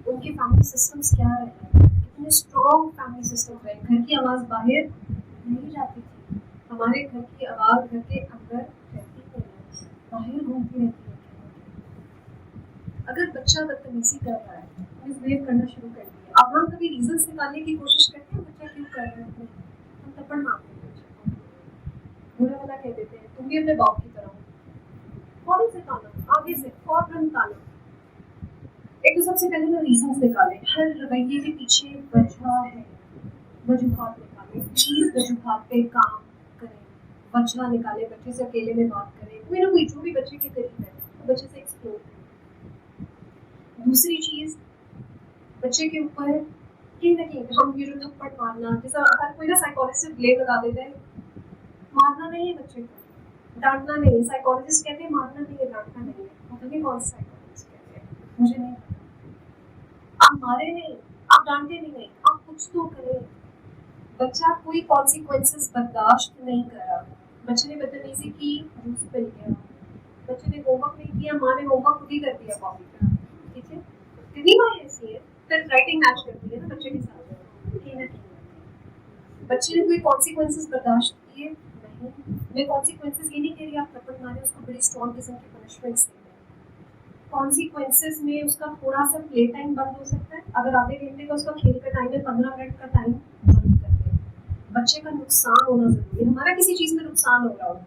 S1: उनके फैमिली सिस्टम्स क्या रहे हैं, कितने स्ट्रॉन्ग फैमिली सिस्टम रहे। घर की आवाज़ बाहर नहीं जाती थी, हमारे घर की आवाज़ घर के अंदर रहती है, बाहर घूमती रहती है। अगर बच्चा बदतमीजी कर रहा है, मिसबिहेव करना शुरू कर दिया, अब हम कभी रीजंस निकालने की कोशिश करते हैं बच्चा क्यों कर रहा है, हम थप्पड़ मारते हैं बच्चे को, बुरा भला कह देते हैं तुम भी अपने बाप की तरह हो, फौरन से ताना, आगे से फौरन ताना। एक तो सबसे पहले ना रीजंस निकालें, हर रवैये के पीछे वजह है, वजूहात निकालें, प्लीज वजूहात पे काम करें, वजह निकालें, बच्चे से अकेले में बात करें, कोई ना कोई जो भी बच्चे के करीब है तो बच्चे से एक्सप्लोर करें। दूसरी चीज, बच्चे के ऊपर कहीं ना कहीं हम ये जो थप्पड़ मारना, जैसा हर कोई ना साइकोलॉजिस्ट ब्लेम लगा देता है, मारना नहीं है बच्चे को, डांटना नहीं है। साइकोलॉजिस्ट कहते हैं मारना नहीं है, डांटना नहीं है, पता नहीं कौन सा साइकोलॉजिस्ट कहते हैं, मुझे नहीं पता। आप मारे नहीं, आप डांटे भी नहीं, आप कुछ तो करें। बच्चा कोई कॉन्सिक्वेंसेस बर्दाश्त नहीं कर रहा, बच्चे ने बदतमीजी की, जूस पिल गया, बच्चे ने होमवर्क नहीं किया, माँ ने होमवर्क खुद ही कर दिया कॉपी पे, ठीक है, कितनी बार ऐसी है, फिर राइटिंग मैच करती है ना बच्चे के साथ, कहीं ना कहीं बच्चे ने कोई कॉन्सिक्वेंसेस बर्दाश्त किए नहीं। मैं कॉन्सिक्वेंसेस ये नहीं कह रही आप थप्पड़ मारे, उसको बड़ी स्ट्रॉन्ग किस्म की पनिशमेंट्स दें। कॉन्सिक्वेंसेस में उसका थोड़ा सा प्ले टाइम बंद हो सकता है, अगर आधे घंटे का उसका खेल का टाइम है, 15 मिनट का टाइम बंद कर दें। बच्चे का नुकसान होना जरूरी है, हमारा किसी चीज़ में नुकसान हो रहा हो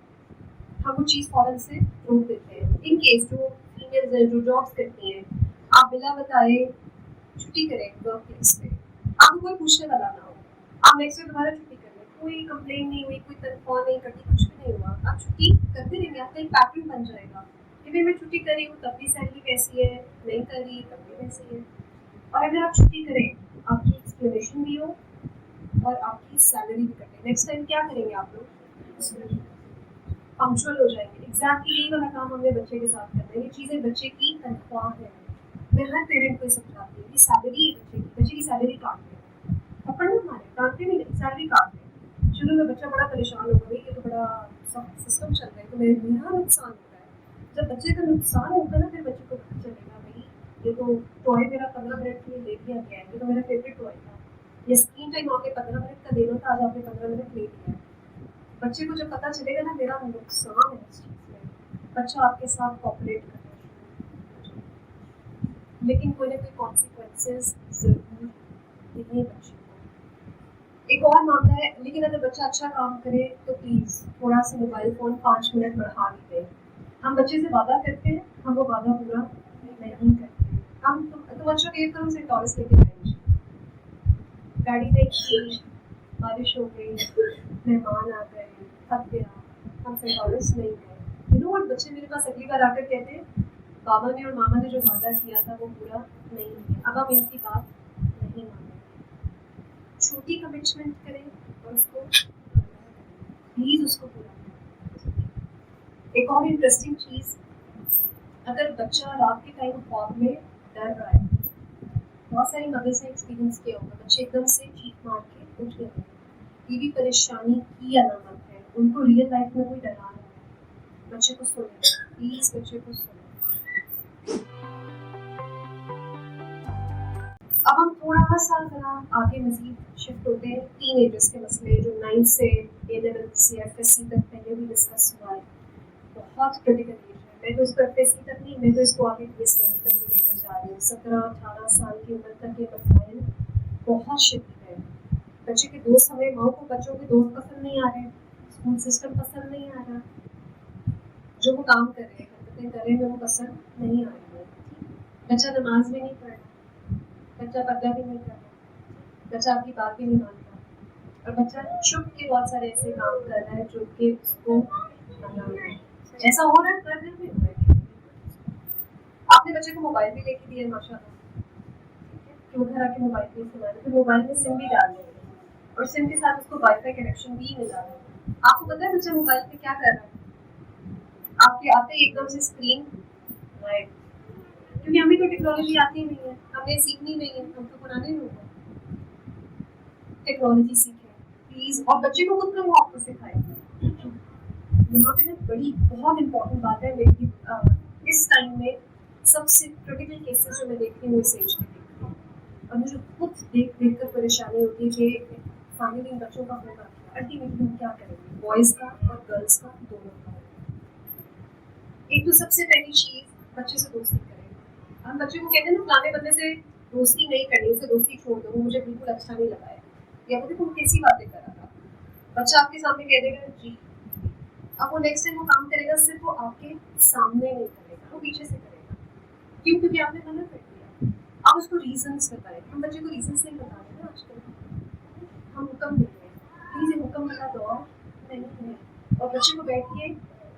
S1: हम वो चीज़ फौरन से रोक देते हैं। इन केस जो फीमेल्स हैं जो जॉब्स करती हैं, आप बिना बताए छुट्टी करें वर्क प्लेस पे, आपको कोई पूछने वाला ना हो, आप नेक्स्ट डे दोबारा छुट्टी कर लें, कोई कंप्लेन नहीं हुई, कोई तनख्वाह नहीं कटी, कुछ भी नहीं हुआ, आप छुट्टी करते रहेंगे, आपका एक पैटर्न बन जाएगा कि भाई मैं छुट्टी कर रही हूँ तब भी सैलरी वैसी है, नहीं कर रही तब भी वैसी है। और अगर आप छुट्टी करें, आपकी एक्सप्लेनेशन भी हो और आपकी सैलरी भी कटे, नेक्स्ट टाइम क्या करेंगे आप लोग? पंक्चुअल हो जाएंगे। एग्जैक्टली यही वाला काम हमने बच्चे के साथ करना है। ये चीज़ें बच्चे की तनख्वाह है, मैं हर पेरेंट को समझाती हूँ, ये सैलरी है बच्चे की सैलरी काट दें, थप्पड़ ना मारे, डांटते नहीं, सैलरी काट दें। शुरू में बच्चा बड़ा परेशान होगा, भाई ये तो बड़ा सिस्टम चल रहा है, तो मेरा नुकसान हो रहा है। जब बच्चे का नुकसान होगा ना, फिर बच्चे को पता चलेगा भाई ये तो टॉय मेरा 15 मिनट के लिए ले दिया गया है, ये तो मेरा फेवरेट टॉय था, ये स्क्रीन टाइम आपके 15 मिनट का देना था, आज आपने 15 मिनट ले लिया है। बच्चे को जब पता चलेगा ना मेरा नुकसान है इस चीज़ में, बच्चा आपके साथ कोऑपरेट करेगा, लेकिन कोई ना कोई कॉन्सिक्वेंसेस जरूर देंगे बच्चे को। एक और मामला है, लेकिन अगर बच्चा अच्छा काम करे तो प्लीज़ थोड़ा सा मोबाइल फ़ोन 5 मिनट बढ़ा भी दें। हम बच्चे से वादा करते हैं, हम वो वादा पूरा नहीं नहीं करते। हम तुम अच्छा कहिए तो हमसे टॉरस लेके जाएंगे, गाड़ी नहीं की, बारिश हो गई, मेहमान आ गए, थक गया, हमसे टॉरस नहीं गए। यू नो व्हाट, बच्चे मेरे पास अगली बार आकर कहते हैं बाबा ने और मामा ने जो वादा किया था वो पूरा नहीं किया, अब हम इनकी बात नहीं मानेंगे। छोटी कमिटमेंट करें और उसको प्लीज उसको पूरा करें। एक और इंटरेस्टिंग चीज, अगर बच्चा रात के टाइम ख्वाब में डर रहा है, बहुत सारी मदर्स ने एक्सपीरियंस किया होगा, बच्चे एकदम से चीख मार के उठ गए, ये भी परेशानी की अलामत है, उनको रियल लाइफ में कोई डरा रहा है। बच्चे को सुने, प्लीज बच्चे को सुने। अब हम थोड़ा सा जरा आगे मजीद शिफ्ट होते हैं टीनेजर्स के मसले, जो 9 से ए लेवल CFSC तक पहले भी डिस्कस हुआ है। बहुत क्रिटिकल एज है, मैं तो इसको FSC तक नहीं, मैं तो इसको आगे BS लेवल तक भी लेकर जा रही हूँ। 17-18 साल की उम्र तक ये मसाइल बहुत शदीद है। बच्चे के दोस्त, हमें माओ को बच्चों के दोस्त पसंद नहीं आ रहे, स्कूल सिस्टम पसंद नहीं आ रहा, जो वो काम कर रहे हैं, हरकतें कर रहे हैं, वो पसंद नहीं आ रही है। बच्चा नमाज भी नहीं पढ़ रहा, बच्चा पर्दा भी नहीं कर रहा, बच्चा आपकी बात भी नहीं मान रहा, और बच्चा छुप के बहुत सारे ऐसे काम कर रहा है जो कि उसको ऐसा हो रहा है, कर रहे हैं। आपने बच्चे को मोबाइल भी लेके दिया माशाल्लाह, कि वो घर आके मोबाइल भी इस्तेमाल, तो मोबाइल में सिम भी डाल देंगे और सिम के साथ उसको वाईफाई कनेक्शन भी मिला है। आपको पता है बच्चा मोबाइल पे क्या कर रहा है? आपके आते ही एकदम से स्क्रीन राइट, क्योंकि हमें तो टेक्नोलॉजी आती नहीं है, हमें सीखनी नहीं है, हम तो पुराने लोग हैं। टेक्नोलॉजी सीखें प्लीज, और बच्चे को खुद का वो आपको सिखाए। यहाँ पे ना बड़ी बहुत इंपॉर्टेंट बात है मेरी, इस टाइम में सबसे क्रिटिकल केसेस जो मैं देखती हूँ इस एज में देखती हूँ, और मुझे खुद देख कर परेशानी होती है कि फाइनली इन बच्चों का होगा अल्टीमेटली हम क्या करेंगे, बॉयज़ का और गर्ल्स का दोनों का। एक तो सबसे पहली चीज़, बच्चे से दोस्ती करें। हम बच्चे को कहते हैं ना फलाने बंदे से दोस्ती नहीं करनी, उसे दोस्ती छोड़ दो, वो मुझे बिल्कुल अच्छा नहीं लगा है, या वो देखो कैसी बातें कर रहा था। बच्चा आपके सामने कह देगा जी, अब वो नेक्स्ट टाइम वो काम करेगा, सिर्फ वो आपके सामने नहीं करेगा, वो पीछे से करेगा। क्यों? क्योंकि आपने मना कर दिया। आप उसको रीजंस बताएं। हम बच्चे को रीजंस नहीं बता रहे ना आजकल, हम हुक्म दे रहे हैं, प्लीज ये हुक्म वाला दौर नहीं है। और बच्चे को बैठ के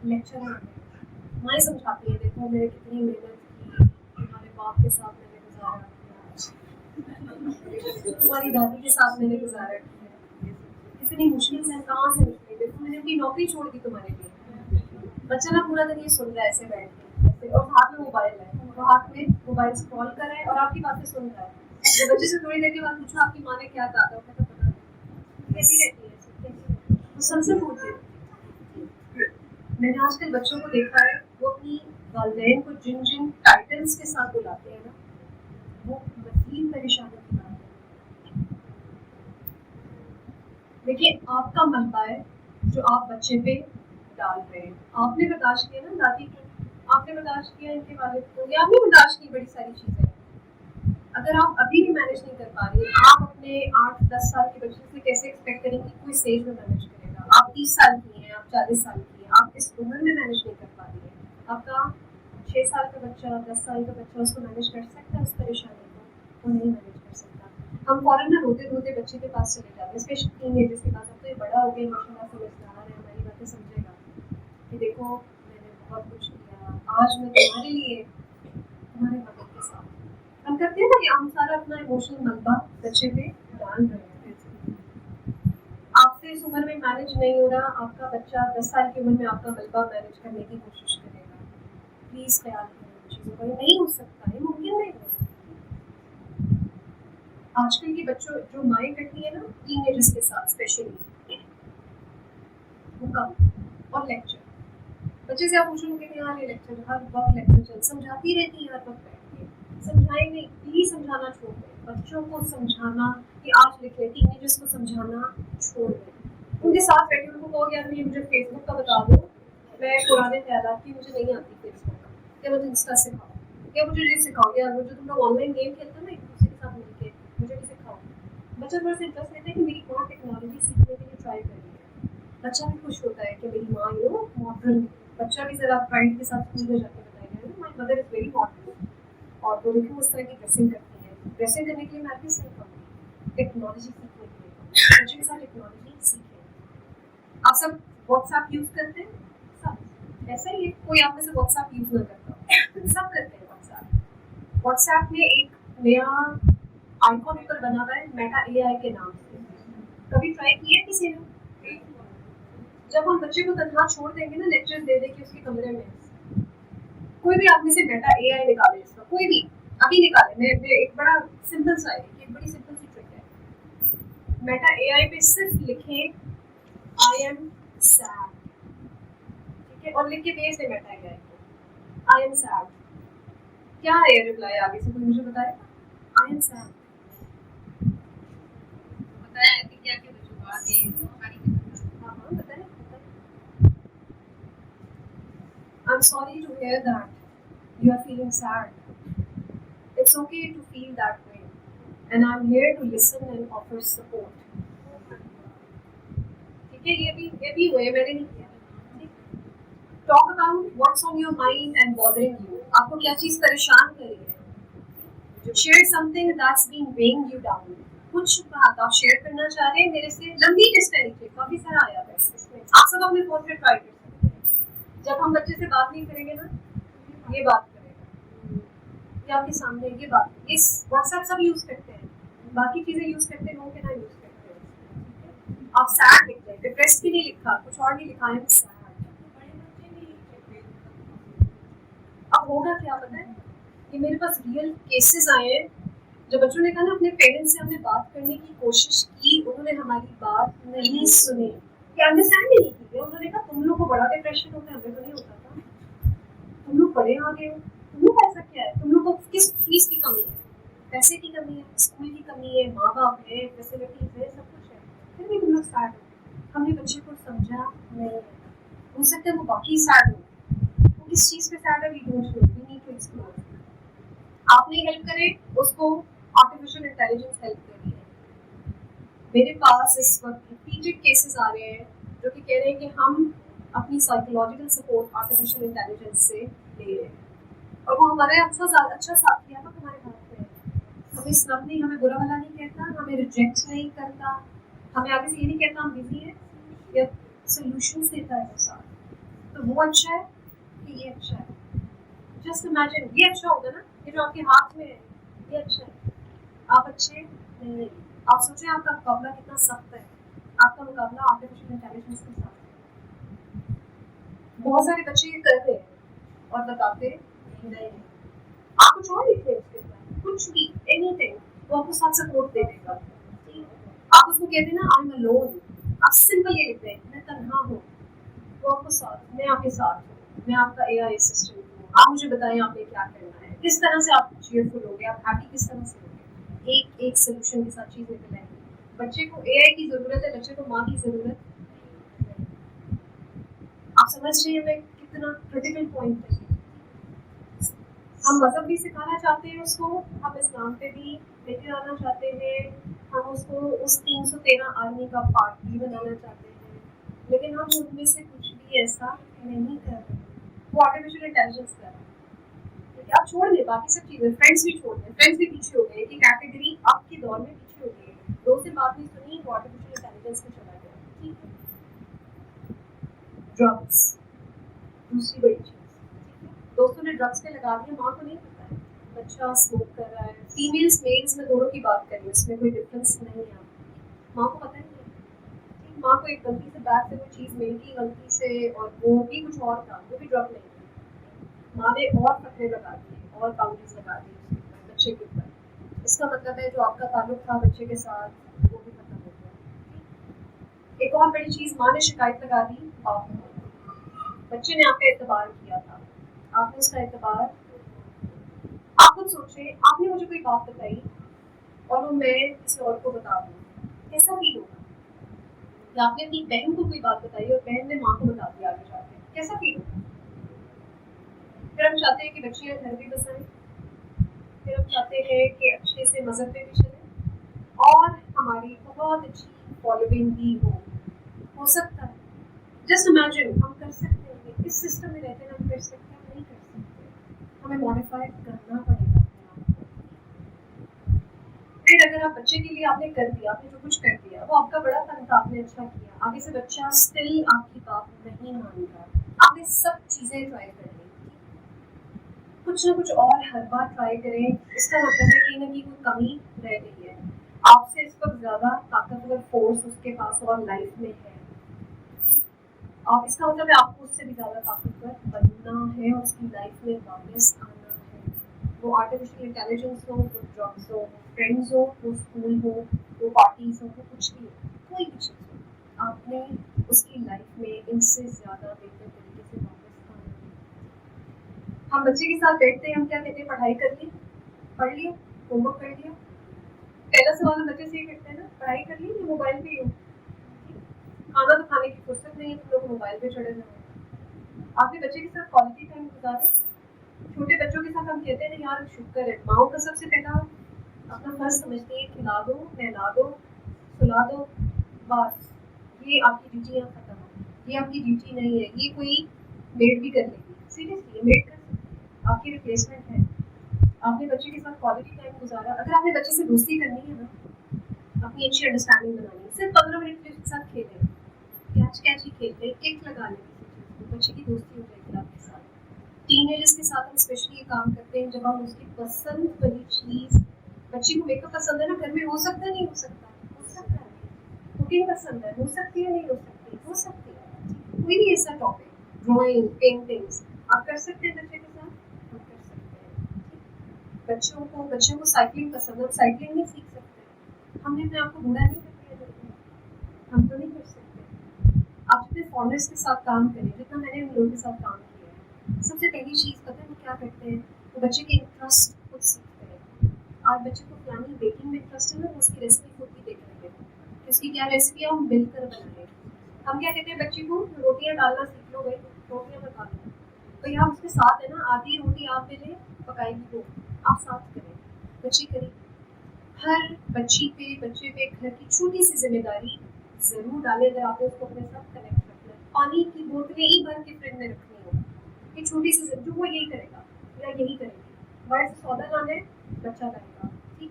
S1: लेक्चर में माएँ समझाती है, देखो मैंने कितनी मेहनत की, तुम्हारे बाप के साथ मैंने गुजारा किया, तुम्हारी दादी के साथ मैंने गुजारा किया, कितनी मुश्किल से कहाँ से निकली, देखो मैंने अपनी नौकरी छोड़ दी तुम्हारे लिए। बच्चा ना पूरा दिन ये सुन रहा है ऐसे बैठ के ऐसे, और हाथ में मोबाइल है, तो हाथ में मोबाइल स्क्रॉल कर रहा है और आपकी बातें सुन रहा है। जब बच्चे से थोड़ी देर के बाद पूछो आपकी माँ ने क्या कहा था, तो पता नहीं कैसी रहती है, वो सबसे बोलती है। मैंने आजकल बच्चों को देखा है, वो अपनी वालिदैन को जिन जिन टाइटल्स के साथ बुलाते हैं ना, वो मज़ीद परेशानी की बात है। देखिए आपका मलबा है जो आप बच्चे पे डाल रहे हैं। आपने बर्दाश्त किया ना दादी को, आपने बर्दाश्त किया इनके वालिद को, या आपने बर्दाश्त की बड़ी सारी चीज़ें। अगर आप अभी भी मैनेज नहीं कर पा रही, आप अपने 8-10 साल के बच्चे से कैसे एक्सपेक्ट करेंगे कोई स्टेज में मैनेज करेगा? आप 30 साल की हैं, आप 40 साल की हैं, आप इस उम्र में मैनेज नहीं कर पा रही हैं, आपका 6 साल का बच्चा, 10 साल का बच्चा उसको मैनेज कर सकता है उस परेशानी को? वो नहीं मैनेज कर सकता। हम फौरन ना रोते रोते बच्चे के पास चले जाते हैं, स्पेशली टीनेजर्स के पास। अब तो ये बड़ा हो गया माशाल्लाह, समझदार है, हमारी बातें समझेगा कि देखो मैंने बहुत कुछ किया, आज मैं तुम्हारे लिए तुम्हारे मदद के साथ। हम करते हैं ना कि हम सारा अपना इमोशनल मलबा बच्चे पे डाल रहे हैं। आपसे इस उम्र में मैनेज नहीं हो रहा, आपका बच्चा 10 साल की उम्र में आपका मलबा मैनेज करने की कोशिश करेगा। प्लीज ख्याल करें चीज़ों का, नहीं हो सकता, ये मुमकिन नहीं है। आजकल के बच्चों जो माएँ करती है ना टीनेजर्स के साथ स्पेशली, हुक्म और लेक्चर। बच्चे से आप पूछोगे कि यार ये लेक्चर हर वक्त लेक्चर चल, समझाती रहती है हर वक्त बैठ के, समझाएंगे प्लीज समझाना छोड़ दें। बच्चों को समझाना कि आज लिखे, टीनेजर्स को समझाना छोड़ दें। उनके साथ बैठे उनको कहो यार ये मुझे फेसबुक का बता दो, मैं पुराने ख्यालात की मुझे नहीं आती फेसबुक का, या मुझे इंस्टा सिखाओ, या मुझे ये सिखाओ, यार वो जो तुम लोग ऑनलाइन गेम खेलते हो ना एक दूसरे के साथ मिलके, मुझे भी सिखाओ। बच्चा थोड़ा सा इंटरेस्ट लेते हैं कि मेरी माँ टेक्नोलॉजी सीखने के लिए ट्राई कर रही है। बच्चा भी खुश होता है कि मेरी माँ मॉडर्न, बच्चा भी जरा प्राइड के साथ स्कूल में जाके बताएगा my mother is very modern. और वो देखो उस तरह की ड्रेसिंग करती है। ड्रेसिंग करने के लिए मैं भी सही कहूँगी टेक्नोलॉजी सीखने के लिए, बच्चे के साथ टेक्नोलॉजी सीखें। आप सब व्हाट्सएप यूज़ करते हैं? सब ऐसा ही है, कोई आप में से व्हाट्सएप यूज़ ना करता हो? सब करते हैं व्हाट्सएप। व्हाट्सएप में एक नया आइकॉन ऊपर बना हुआ है मेटा एआई के नाम से। कभी ट्राई किया किसी ने? जब हम बच्चे को तनहा छोड़ देंगे ना लेक्चर दे के उसके कमरे में, कोई भी आप में से मेटा एआई निकाले इसका, कोई भी अभी निकाले। मैं एक बड़ा सिंपल सा है, एक बड़ी सिंपल सी ट्रिक है। मेटा एआई पे सिर्फ लिखें आई एम सैड, ठीक है, और लिख के भेज दे मेटा एआई को आई एम सैड। क्या है रिप्लाई आगे से, कोई मुझे बताए? I am sad.
S2: बताया कि क्या क्या बच्चों बात है
S1: हाँ हाँ बताए। I'm sorry to hear that you are feeling sad. It's okay to feel that way, and I'm here to listen and offer support. ठीक है, ये भी हुए, मैंने नहीं किया। Talk about what's on your mind and bothering you. आपको क्या चीज़ परेशान कर रही है? Share something that's been weighing you down. कुछ बात आप शेयर करना चाह रहे हैं मेरे से, लंबी लिस्ट है नीचे, काफी सारा आया है इसमें। आप सब अपने फोन पे ट्राई कर सकते हैं। जब हम बच्चे से बात नहीं करेंगे ना, ये बात करेगा, ये आपके सामने ये बात, इस व्हाट्सएप सब यूज करते हैं, बाकी चीजें यूज करते हैं, लोगों के ना यूज करते हैं। आप सैड लिख दें, डिप्रेस भी नहीं लिखा, कुछ और नहीं लिखा है, सैड। अब होगा क्या पता है, कि मेरे पास रियल केसेस आए हैं जब बच्चों ने कहा ना अपने पेरेंट्स से हमने बात करने की कोशिश की, उन्होंने हमारी बात नहीं सुनी, कि अंडरस्टैंड नहीं की। उन्होंने कहा तुम लोग को बड़ा डिप्रेशन होता है, हमें तो नहीं होता था, तुम लोग बड़े आ गए हो, तुम लोग ऐसा क्या है, तुम लोग को किस चीज़ की कमी है? पैसे की कमी है, स्कूल की कमी है, माँ बाप है, फैसिलिटीज है, सब कुछ है, फिर भी तुम लोग सैड हो। हमने बच्चे को समझा नहीं, हो सकता है वो बाकी सैड हो, वो किस चीज़ पे सैड है, we don't know, we need to explore. आप नहीं हेल्प करें उसको, आर्टिफिशियल इंटेलिजेंस हेल्प कर रही है। मेरे पास इस वक्त रिपीटेड केसेस आ रहे हैं जो कि कह रहे हैं कि हम अपनी साइकोलॉजिकल सपोर्ट आर्टिफिशियल इंटेलिजेंस से ले रहे हैं, और वो हमारे अच्छा साथ किया तो हमारे हाथ में है। हमें स्नब नहीं, हमें बुरा भला नहीं कहता, हमें रिजेक्ट नहीं करता, हमें आगे से ये नहीं कहता हम बिजी हैं, या सोल्यूशंस देता है वो साथ। तो वो अच्छा है कि ये अच्छा है? जस्ट इमेजिन, ये अच्छा होगा ना, ये जो आपके हाथ में है ये अच्छा है, आप अच्छे नहीं। आप सोचें आपका मुकाबला कितना सख्त है, आपका मुकाबला आर्टिफिशियल इंटेलिजेंस के साथ है। बहुत सारे बच्चे ये कर रहे हैं और बताते नहीं। आप कुछ और लिख रहे हैं उसके ऊपर, कुछ भी, एनीथिंग, वो आपको साथ सपोर्ट दे देगा। आप उसको कहते हैं ना आई एम अलोन, आप सिंपल ये लिखते हैं मैं तन्हा हूँ, वो आपको साथ, मैं आपके साथ हूँ, मैं आपका एआई असिस्टेंट हूँ, आप मुझे बताएं आपने क्या करना है, किस तरह से आप चीयरफुल होगे, आप हैप्पी किस तरह से होगे, एक एक सोल्यूशन के साथ चीज़ निकल आएगी। बच्चे को एआई की ज़रूरत है, बच्चे को माँ की ज़रूरत नहीं। आप समझ रही हैं मैं कितना क्रिटिकल पॉइंट है। हम मजहब भी सिखाना चाहते हैं उसको, हम इस्लाम पे भी लेकर आना चाहते हैं, हम उसको उस 313 आर्मी का पार्ट भी बनाना चाहते हैं, लेकिन हम उनमें से कुछ भी ऐसा नहीं कर रहे। वो आर्टिफिशियल इंटेलिजेंस कर रहा है। आप छोड़ दें बाकी सब चीज़ें, फ्रेंड्स भी छोड़ दें, फ्रेंड्स भी पीछे हो गए, कि कैटेगरी अब के दौर में पीछे हो गई है। दोस्त से बात नहीं सुनी, वो आर्टिफिशियल इंटेलिजेंस में चला गया, ठीक है। ड्रग्स दूसरी बड़ी चीज़, दोस्तों ने ड्रग्स पे लगा दिया, माँ को नहीं पता है, बच्चा स्मोक कर रहा है, फीमेल्स मेल्स में दोनों की बात करें, उसमें कोई डिफरेंस नहीं है, माँ को पता नहीं है। माँ को एक गलती से बैग से कोई चीज़ मिल गई गलती से, और वो भी कुछ और था, वो भी ड्रग नहीं थी, माँ ने और पकड़े लगा दिए और बाउंड्रीज लगा दी बच्चे के ऊपर। इसका मतलब है जो आपका ताल्लुक था बच्चे के साथ वो भी खत्म हो गया। एक और बड़ी चीज़, माँ ने शिकायत लगा दी बाप को, बच्चे ने आप पे एतबार किया था, आपने उसका एतबार, आप खुद सोचें, आपने मुझे कोई बात बताई और वो मैं किसी और को बता दूँ, कैसा फील होगा? या आपने अपनी बहन को कोई बात बताई और बहन ने माँ को बता दिया आगे जाके, कैसा फील होगा? फिर हम चाहते हैं कि बच्चे घर भी बसाएं, फिर हम चाहते हैं कि अच्छे से मज़हब पे भी चलें और हमारी बहुत अच्छी फॉलोइंग भी हो सकता है। जस्ट इमेजिन, हम कर सकते हैं, इस सिस्टम में रहते हैं, हम कर सकते हैं, नहीं कर सकते, हमें मॉडिफाई करना पड़ेगा। फिर अगर आप बच्चे के लिए आपने कर दिया, आपने जो कुछ कर दिया वो आपका बड़ा फन था, आपने अच्छा किया, आगे से बच्चा स्टिल आपकी बात नहीं मान रहा, आपने सब चीज़ें ट्राई कर ली, कुछ ना कुछ और हर बार ट्राई करें, इसका मतलब है कहीं ना कहीं कोई कमी रह गई है, आपसे इस वक्त ज़्यादा ताकतवर फोर्स उसके पास और लाइफ में है, आप इसका मतलब है आपको उससे भी ज़्यादा ताकतवर बनना है और उसकी लाइफ में वापस आना है, वो आर्टिफिशियल इंटेलिजेंस हो, वो ड्रग्स हो, फ्रेंड्स हो, वो स्कूल हो, वो पार्टीज हो, वो कुछ भी हो, कोई भी चीज़ हो, आपने उसकी लाइफ में इनसे ज़्यादा बेहतर तरीके से वापस आना है। हम बच्चे के साथ बैठते हैं, हम क्या कहते हैं, पढ़ाई कर ली, पढ़ लिया, होमवर्क कर लिया, पहला सवाल हम बच्चे से ही करते हैं ना, पढ़ाई कर ली या मोबाइल पे ही हो, खाना तो खाने की फुर्सत नहीं है, तुम लोग मोबाइल पे चढ़े हुए हैं। आपने बच्चे के साथ क्वालिटी टाइम गुजारा, छोटे बच्चों के साथ हम कहते हैं यार शुक्र है, माओ का सबसे पहला अपना फर्ज समझती है, खिला दो, नहला दो, सुला दो, बस ये आपकी ड्यूटियाँ खत्म, ये आपकी ड्यूटी नहीं है, ये कोई मेड भी कर लेगी, सीरियसली मेड कर सकती है, आपकी रिप्लेसमेंट है। आपने बच्चे के साथ क्वालिटी टाइम गुजारा, अगर आपने बच्चे से दोस्ती करनी है ना, अपनी अच्छी अंडरस्टैंडिंग बनानी है, सिर्फ 15 मिनट के लिए उसके साथ खेलें, कैच ही खेल रहे, किक लगा लें, बच्चे की दोस्ती हो जाएगी आपके साथ। टीनेजर्स के साथ हम स्पेशली ये काम करते हैं जब हम उसकी पसंद वाली चीज़, बच्ची को मेकअप पसंद है ना, घर में हो सकता है, नहीं हो सकता, हो सकता है, कुकिंग पसंद है, हो सकती है, नहीं हो सकती, हो सकती है, कोई भी ऐसा टॉपिक, ड्राइंग, पेंटिंग्स आप कर सकते हैं बच्चे के साथ, हम कर सकते हैं। बच्चों को साइकिलिंग पसंद है, साइकिलिंग नहीं सीख सकते, हमने अपने आप को बूढ़ा नहीं कर दिया, हम तो नहीं कर सकते। आप जितने फॉर्नर्स के साथ काम करें, जितना मैंने उन लोगों के साथ काम किया है, सबसे पहली चीज़ पता है वो क्या करते हैं, वो बच्चे के इंटरेस्ट खुद सीखते हैं। आज बच्चे को फलानी बेकिंग में इंटरेस्ट है ना, उसकी रेसिपी खुद भी देख लेंगे कि उसकी क्या रेसिपी है, हम मिलकर बनाएंगे। हम क्या कहते हैं बच्चे को, रोटियाँ डालना सीख लो भाई, रोटियाँ बना लो, तो यहाँ उसके साथ है ना, आधी रोटी आप बेलें, पकाएगी वो, आप साथ करें, बच्ची करें। हर बच्चे पे घर की छोटी सी जिम्मेदारी जरूर डालें, अगर आपने उसको अपने साथ कनेक्ट रखना है। पानी की बोतलें ही भर के फ्रिज में रखनी हो, ये छोटी सी जो वो यही करेगा या यही करेगी, बाहर से सौदा लाना है बच्चा लाएगा, ठीक,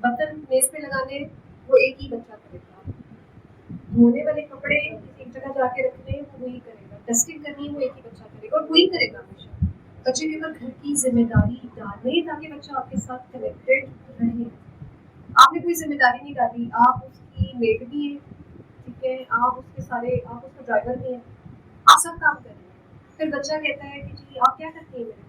S1: बर्तन मेज पे लगाने वो एक ही बच्चा करेगा, धोने वाले कपड़े एक जगह जाके रखने वो वही करेगा, डस्टिंग करनी है वो एक ही बच्चा करेगा और वही करेगा हमेशा। बच्चे के ऊपर घर की जिम्मेदारी डालें ताकि बच्चा आपके साथ कनेक्टेड रहे। आपने कोई जिम्मेदारी नहीं डाली, आप उसकी मेड भी हैं, ठीक है, आप उसका ड्राइवर भी हैं, आप सब काम कर रहे हैं, फिर बच्चा कहता है कि जी आप क्या करती हैं मेरे लिए,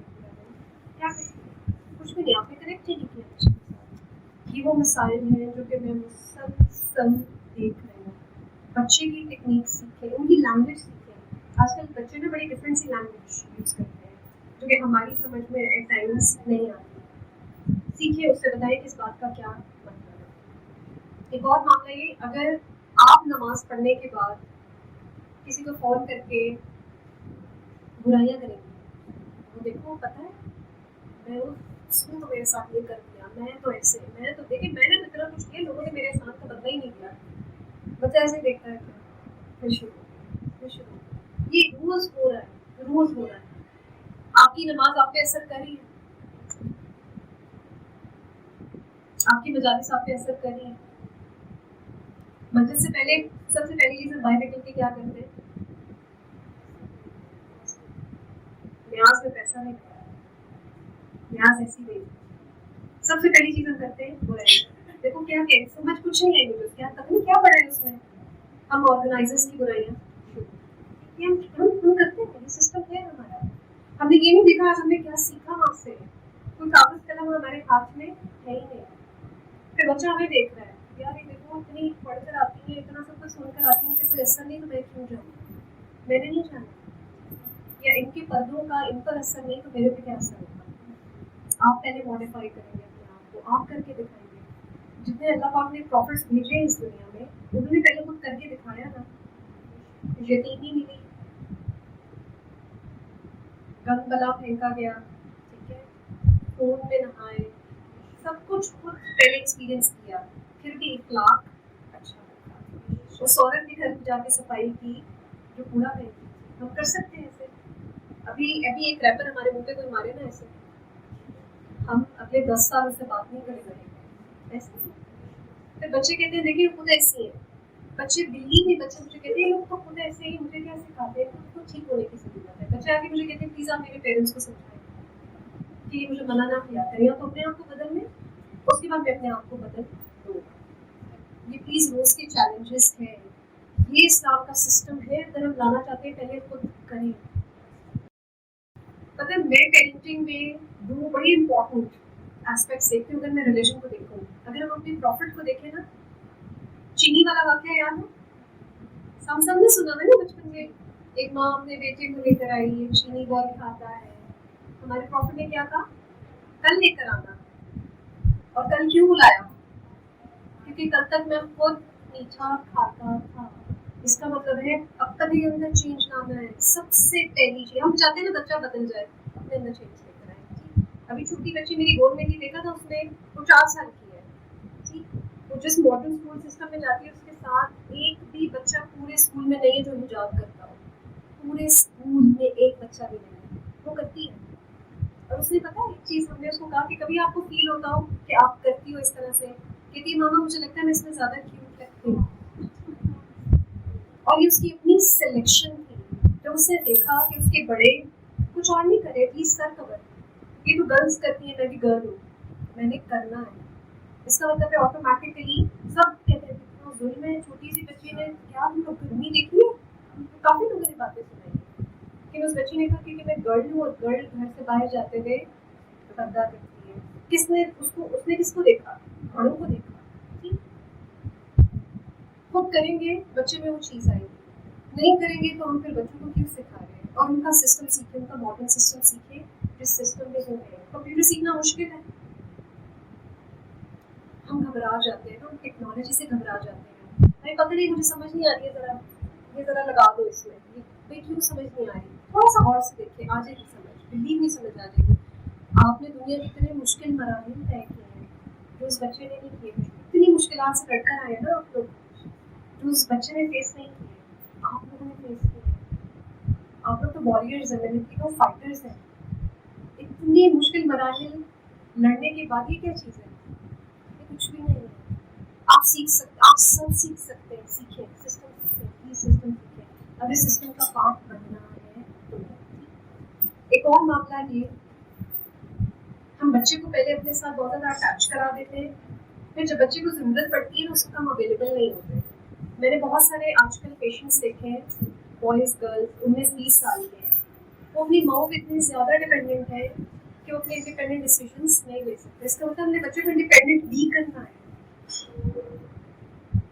S1: क्या करती हैं, कुछ भी नहीं, आपने कनेक्ट ही नहीं किया बच्चे के साथ। ये वो मिसाइल हैं जो कि मैं मुसलसल देख रही हूँ। बच्चे की टेक्निक सीखें, उनकी लैंग्वेज सीखें। आजकल बच्चे ना बड़ी डिफरेंट सी लैंग्वेज यूज़ करते हैं जो कि हमारी समझ में एट टाइम्स नहीं आती, सीखिए, उससे बताइए कि इस बात का क्या मतलब है। एक और मामला ये, अगर आप नमाज पढ़ने के बाद किसी को फ़ोन करके बुराइयां करेंगे, वो देखो पता है मैं उसने तो मेरे साथ ये कर दिया, मैं तो ऐसे, मैंने तो देखिए मैंने तो इतना कुछ किया, लोगों ने मेरे साथ का बदला ही नहीं दिया, बच्चा ऐसे देखता है फिर शुरू ये रोज हो रहा है, रोज हो रहा है। आपकी नमाज आप पे असर कर रही है, आपकी मजालिस आप पे असर कर रही है। मस्जिद से पहले सबसे पहली चीज हम बाहर निकल के क्या करते हैं, न्याज में पैसा नहीं, न्याज ऐसी नहीं, सबसे पहली चीज हम करते हैं बुराई। देखो क्या कह, समझ कुछ नहीं आई मुझे, क्या पता नहीं क्या पढ़ा है उसमें, हम ऑर्गेनाइजर्स की बुराइयां ये हम करते हैं, ये सिस्टम है हमारा। हमने ये नहीं देखा आज हमने क्या सीखा वहां से, कोई कागज कलम हमारे हाथ में है ही नहीं, फिर बच्चा हमें देख रहा है, यार ये देखो इतनी पढ़कर आती है, इतना सब कुछ सुनकर आती है, इनसे कोई असर नहीं, तो मैं क्यों जाऊँ, मैंने नहीं जाना, या इनके पर्दों का इन पर असर नहीं तो मेरे पे क्या असर होगा। आप पहले मॉडिफाई करेंगे अपने आप को, आप करके दिखाएंगे। जितने अल्लाह पाक ने प्रॉफिट्स भेजे हैं इस दुनिया में, उन्होंने पहले खुद करके दिखाया ना, यतीमी मिली, गंद बला फेंका गया, ठीक है, फोन में नहाए, सब कुछ खुद पहले एक्सपीरियंस किया, फिर भी इखलाक अच्छा रखा। उस औरत के घर जाके सफाई की जो कूड़ा फेंकी, हम कर सकते हैं ऐसे। अभी एक रैपर हमारे मुंह पे कोई मारे ना ऐसे, हम अगले 10 साल उससे बात नहीं करेंगे, ऐसा नहीं। फिर बच्चे कहते हैं देखिए खुद ऐसी है, बच्चे बिल्ली नहीं, बच्चे मुझे कहते हैं लोग तो खुद ऐसे ही, मुझे क्या सिखाते हैं, खुद को ठीक होने की जरूरत है। बच्चे आके मुझे कहते हैं प्लीज आप मेरे पेरेंट्स को समझाएं कि ये मुझे मना ना किया करें, या तो अपने आप को बदल लें, उसके बाद मैं अपने आप को बदल दूंगा। ये प्लीज रोज के चैलेंजेस हैं, ये इस्लाम का सिस्टम है, अगर हम लाना चाहते हैं पहले खुद करें। पता है मैं पेरेंटिंग में दो बड़ी इंपॉर्टेंट एस्पेक्ट्स देखती हूँ। अगर मैं रिलीजन को देखूँ, अगर हम अपने प्रॉफिट को देखें ना, चीनी वाला वाक्य याद है, हम सब ने सुना है ना बचपन में, एक माँ अपने बेटे को लेकर आई, ये चीनी बहुत खाता है। हमारे प्रॉफिट ने क्या कहा, कल लेकर आना। और कल क्यों बुलाया, क्योंकि कल तक मैं खुद मीठा खाता था। इसका मतलब है अब तक ये अंदर चेंज लाना है। सबसे पहली चीज हम चाहते हैं ना बच्चा बदल जाए, अपने अंदर चेंज लेकर आए। अभी छोटी बच्ची मेरी गोद में थी, देखा था उसने, वो 4 साल की है, ठीक। वो जिस मॉडर्न स्कूल सिस्टम में जाती है उसके साथ एक भी बच्चा पूरे स्कूल में नहीं है जो हिजाब करता हो, पूरे स्कूल में एक बच्चा भी नहीं है, वो करती है। और उसने पता है एक चीज, हमने उसको कहा कि कभी आपको फील होता हो कि आप करती हो इस तरह से, कहती मामा मुझे लगता है मैं इसमें ज्यादा क्यूट लगती हूँ। और ये उसकी अपनी सिलेक्शन थी। जब उसने देखा कि उसके बड़े कुछ और नहीं करे, प्लीज सर कवर, ये तो गर्ल्स करती है, मैं भी गर्ल हूँ, मैंने करना है। इसका मतलब है ऑटोमेटिकली सब कहते हैं कितना जुल्म है, छोटी सी बच्ची ने क्या तुमको गर्मी देखी है, काफी लोगों ने बातें सुनाई, लेकिन उस बच्ची ने कहा कि मैं गर्ल हूँ और गर्ल घर से बाहर जाते हुए पर्दा करती है। किसने उसको, उसने किसको देखा, बड़ों को देखा, ठीक। खुद करेंगे बच्चे में वो चीज आएगी, नहीं करेंगे तो हम फिर बच्चों को क्यों सिखा रहे हैं। और उनका सिस्टम सीखे, उनका मॉडर्न सिस्टम सीखे, जिस सिस्टम में वो है। कंप्यूटर सीखना मुश्किल है, हम घबरा जाते हैं ना, टेक्नोलॉजी से घबरा जाते हैं। हमें पता नहीं, मुझे समझ नहीं आ रही है, जरा ये जरा लगा दो इसमें, ये भाई क्यों समझ नहीं आ रही, थोड़ा सा और से देखिए आ जाएगी समझ, बिल्ली नहीं समझ आ जाएगी। आपने दुनिया के इतने मुश्किल मराहिल तय किए हैं जो उस बच्चे ने नहीं किए, इतनी मुश्किलात से लड़कर आए ना आप लोग, जो उस बच्चे ने फेस नहीं किए, आप लोगों ने फेस किए। आप लोग तो वॉरियर्स हैं, मिलिट्री को फाइटर्स हैं। इतनी मुश्किल मराहिल लड़ने के बाद ये क्या चीज़ है, ये कुछ भी नहीं है। आप सीख सकते, आप सब सीख सकते हैं, सीखें, सिस्टम सीखें, ये सिस्टम सीखें। अगर सिस्टम का पार्ट बनना है तो। एक और मामला ये, हम बच्चे को पहले अपने साथ बहुत ज़्यादा अटैच करा देते हैं, फिर जब बच्चे को ज़रूरत पड़ती है ना उसका हम अवेलेबल नहीं होते। मैंने बहुत सारे आजकल पेशेंट्स देखे हैं, बॉयज़ गर्ल्स 19-20 साल के हैं, वो अपनी माँ पे इतने ज़्यादा डिपेंडेंट है कि वो अपने इंडिपेंडेंट डिसीजंस नहीं ले सकते। इसका मतलब हमने बच्चे को इंडिपेंडेंट भी करना है,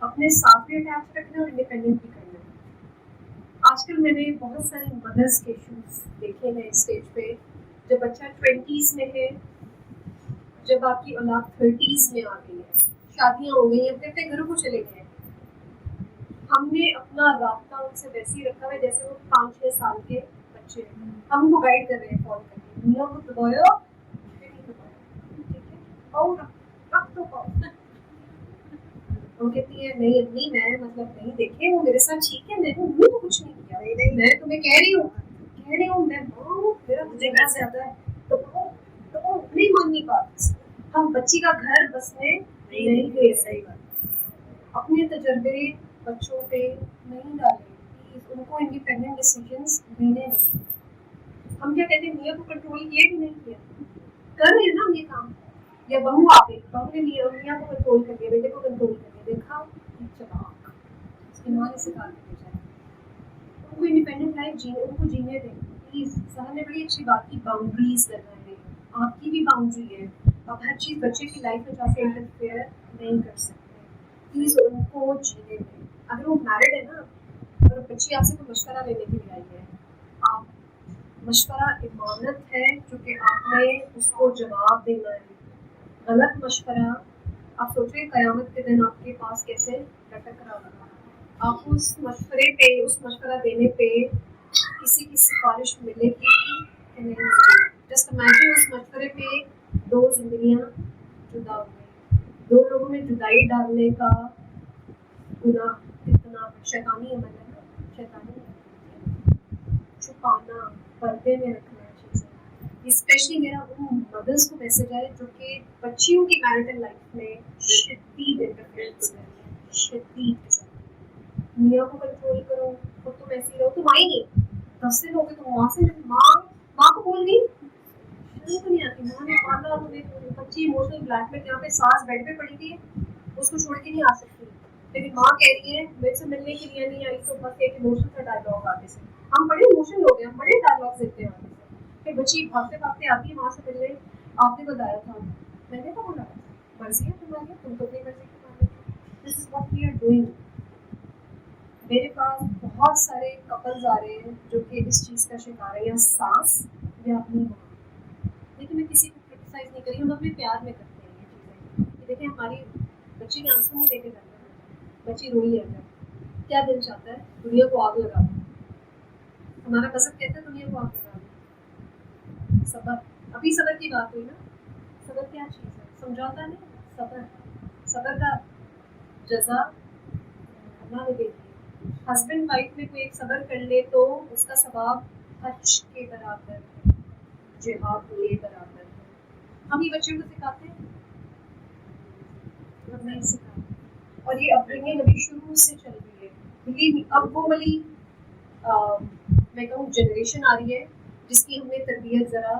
S1: अपने साथ भी अटैच रखना और इंडिपेंडेंट भी करना है। आजकल मैंने बहुत सारे मदर्स के इशूज देखे हैं स्टेज पे, जब बच्चा 20s में है, जब आपकी औलाद 30s में आ गई है, शादियां हो गई, अपने अपने घरों को चले गए, हमने अपना रास्ता उनसे वैसे ही रखा है जैसे वो 5-6 साल के बच्चे हैं। हम उनको गाइड कर रहे हैं, फॉलो करके, दुनिया को दबाया, और रख दो पाओ। वो कहती है नहीं अम्मी, मैं मतलब नहीं देखे, वो मेरे साथ ठीक है, मैंने उन्हें तो कुछ नहीं किया। नहीं नहीं, मैं तुम्हें कह रही हूँ मैं माँ, मेरा तुझे घर से आता है तो नहीं माननी बात। हम बच्ची का घर बसने नहीं दे, सही बात। अपने तजर्बे बच्चों पे नहीं डालें, प्लीज उनको इंडिपेंडेंट डिसीजंस लेने दें। हम क्या कहते हैं, मियाँ को कंट्रोल किया कि नहीं किया, कर रहे हैं ना हम ये काम, या बहू आ गई, बहू ने मियाँ को कंट्रोल कर दिया, बेटे को कंट्रोल कर दिया, देखा चलाक, उसकी माँ ने सिखा के भेजा है। उनको इंडिपेंडेंट लाइफ जीने, उनको जीने दें प्लीज। साहब ने बड़ी अच्छी बात की, बाउंड्रीज लगाने, आपकी भी बाउंड्री है, आप हर चीज़ बच्चे की लाइफ में जाके इंटरफेयर नहीं कर सकते, प्लीज उनको जीने दें। अगर वो मैरिड है ना और बच्ची आपसे कोई मशवरा लेने के लिए आई है, आप मशवरा इमानत है जो कि आपने उसको जवाब देना है। गलत मशवरा, आप सोच रहे क़यामत के दिन आपके पास कैसे लटक रहा होगा, आपको उस मशवरे पे, उस मशवरा देने पे किसी की सिफारिश मिलेगी कि नहीं मिलेगी। जस्ट इमेजिन उस मशवरे पे 2 जिंदगियां जुदा हो गई, 2 लोगों में जुदाई डालने का गुनाह कितना शैतानी अमल है ना, शैतानी छुपाना, पर्दे में रखना चीज़ें, स्पेशली मेरा उन मदर्स को मैसेज है जो कि बच्चियों की मैरिटल लाइफ में शदीद इंटरफेरेंस कर रही है, शदीद। मियाँ को कंट्रोल करो, खुद तुम ऐसी रहो, तुम आई नहीं 10 दिन हो गए, तुम वहाँ से माँ माँ को बोल गई, शर्म तो नहीं आती? माँ ने पाला तुम्हें, बच्ची इमोशनल ब्लैकमेल, यहाँ पे सास बेड पे पड़ी थी, उसको छोड़ के नहीं आ सकती, लेकिन माँ कह रही है मेरे से मिलने के लिए नहीं आई, तो बस एक इमोशन का डायलॉग आगे से। हम बड़े इमोशनल हो गए, हम बड़े डायलॉग देते हैं आगे से। फिर बच्ची भागते भागते आती है माँ से मिलने, आपने बताया था, मैंने तो बोला मर्जी है तुम्हारी, तुम तो अपनी मर्जी की मानो। This is what we are doing. मेरे पास बहुत सारे कपल्स आ रहे हैं जो कि इस चीज़ का शिकार है, या सास या अपनी माँ। देखिए मैं किसी को क्रिटिसाइज नहीं करी, हम अपने प्यार में करते हैं ये चीज़ें। देखिए हमारी बच्ची के आंसू नहीं देखे जाते हैं, बच्ची रोई है अगर, क्या दिल चाहता है दुनिया को आग लगा दो। हमारा कसम कहता है दुनिया को आग लगा दो। सबर, अभी सबर की बात हुई ना, सबर क्या चीज़ है? समझौता नहीं, सबर। सबर का जजा अल्लाह ने दे दिया। हस्बैंड वाइफ में कोई एक सबर कर ले तो उसका सवाब हज के बराबर है, जिहाद के बराबर है। हम ये बच्चों को सिखाते हैं, हम नहीं सिखाते। और ये अपब्रिंगिंग अभी शुरू से चल रही है। बिलीव अब वो वाली मैं कहूँ जनरेशन आ रही है जिसकी हमने तरबियत ज़रा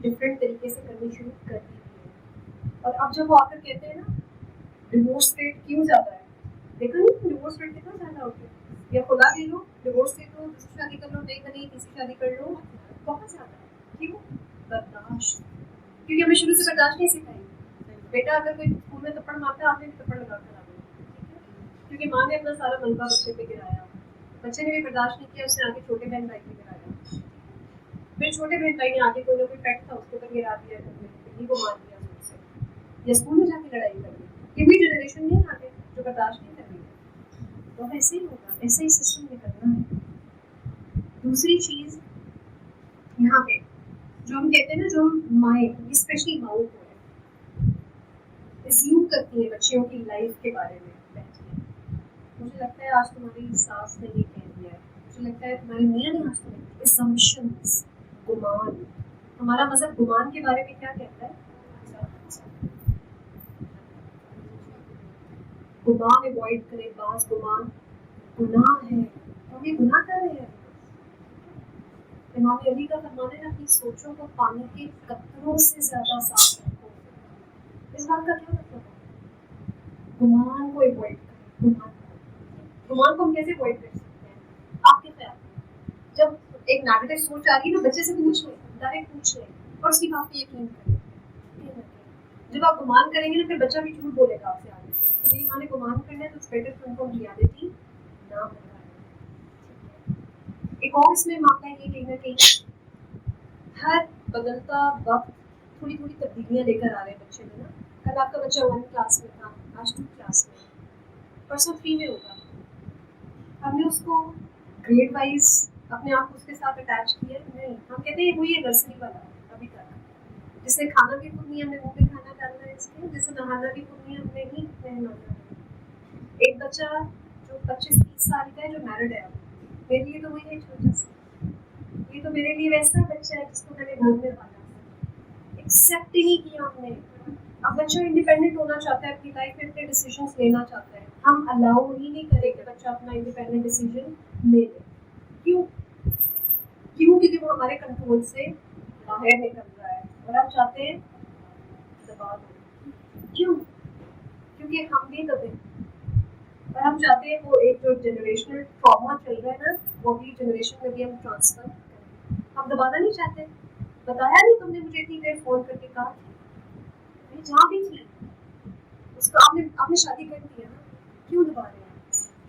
S1: डिफरेंट तरीके से करनी शुरू कर दी है। और अब जब वो आकर कहते हैं ना डिवोर्स रेट क्यों ज़्यादा है, देखो नहीं डिवोर्स रेट कितना ज़्यादा हो गया, या खुला ले लो, डिवोर्स ले लो, दूसरी शादी कर लो, नहीं बनी तीसरी शादी कर लो, बहुत ज़्यादा। क्यों? बर्दाश्त, क्योंकि हमें शुरू से बर्दाश्त नहीं सिखाई। बेटा अगर कोई स्कूल में थप्पड़ मारता है, आपने भी थप्पड़ लगा कर आना, क्योंकि माँ ने अपना सारा मलबा बच्चे पे गिराया, बच्चे ने भी बर्दाश्त नहीं किया, उसने आगे छोटे बहन भाई पे गिराया, फिर छोटे बहन भाई ने आगे कोई ना कोई पेट था उसके ऊपर गिरा दिया, बिल्ली को मार दिया जोर से, या स्कूल में जाके लड़ाई कर दी। ये भी जनरेशन नहीं आगे जो बर्दाश्त नहीं कर रही। तो ऐसे ही होगा, ऐसे ही सिस्टम निकलना है। दूसरी चीज़ यहाँ पे जो हम कहते हैं ना, जो हम माएँ, स्पेशली माओ को एज्यूम करती है बच्चियों की लाइफ के बारे में बैठती है। मुझे लगता है आज तुम्हारी सास ने ये कह दिया है, मुझे लगता है तुम्हारे मियाँ ने आज तुम्हें assumptions, गुमान। हमारा मज़हब गुमान के बारे में क्या कहता है? गुमान अवॉइड करें, बास गुमान गुनाह है, तो हम ये गुनाह कर रहे हैं। इमाम अली का फरमाना है अपनी सोचों को पानी के कतरों से ज़्यादा साफ रखो। इस बात का क्या मतलब है? गुमान को अवॉइड करें। गुमान को हम कैसे अवॉइड कर सकते हैं? आपके ख्याल में जब एक नेगेटिव सोच आ रही है ना, बच्चे से पूछ लें, डायरेक्ट पूछ लें और उसकी बात पे यकीन करें। जब आप गुमान करेंगे ना, फिर बच्चा भी झूठ बोलेगा आपसे आगे से कि मेरी माँ ने गुमान करना है, तो इट्स बेटर फॉर उनको रियलिटी ना बताएं। एक और इसमें मामला ये कहीं ना कहीं हर बदलता वक्त थोड़ी थोड़ी तब्दीलियाँ लेकर आ रहे हैं बच्चे में ना। कल आपका बच्चा 1 क्लास में था, आज 2 क्लास में, परसों 3 में होगा। हमने उसको ग्रेड वाइज अपने आप को उसके साथ अटैच किया नहीं। हम कहते हैं वही है नर्सरी वाला अभी तक, जिसने खाना भी खुद नहीं हमने मुँह में खाना डालना है इसके, जिससे नहाना भी खुद नहीं हमने ही नहाना है। एक बच्चा जो 25-30 साल का है जो मैरिड है, मेरे लिए तो वही है छोटा सा, ये तो मेरे लिए वैसा बच्चा है जिसको मैंने घर में पाला, एक्सेप्ट ही नहीं किया हमने। अब बच्चा इंडिपेंडेंट होना चाहता है, अपनी लाइफ में अपने डिसीजंस लेना चाहता है, हम अलाउ ही नहीं करेंगे बच्चा अपना इंडिपेंडेंट डिसीजन ले ले। क्यों? क्योंकि वो हमारे कंट्रोल से बाहर निकल रहा है और आप चाहते हैं दबा दो। क्यों? क्योंकि हम भी दबे और हम चाहते हैं वो एक जो जनरेशनल ट्रॉमा चल रहा है ना, वो अगली जनरेशन में भी हम ट्रांसफर करें। हम दबाना नहीं चाहते। बताया नहीं तुमने मुझे इतनी देर फोन करके कहा, मैं जहाँ भी थी उसका आपने शादी कर दी है ना, क्यों दबा रहे हैं?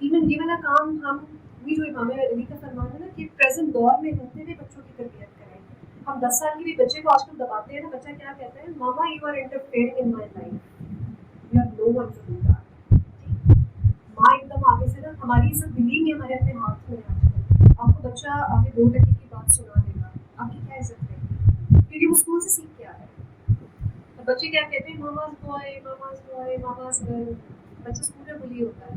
S1: इवन ये वाला काम हम भी जो इमाम अली का फरमान है ना कि प्रेजेंट दौर में होते हुए बच्चों की तरबियत करें। हम 10 साल के भी बच्चे को आजकल दबाते हैं ना, बच्चा क्या कहता है, मामा you are interfering in my life, you have no one to do that. माँ एकदम आगे से ना, हमारी सब बिलीव नहीं हमारे अपने हाथ में है। आपको बच्चा आगे 2 टके की बात सुना देगा, आपकी क्या इज्जत है? क्योंकि वो स्कूल से सीख के आ रहा है। बच्चे क्या कहते हैं, mama's boy, mama's boy, mama's girl. बच्चा स्कूल में बुली होता है,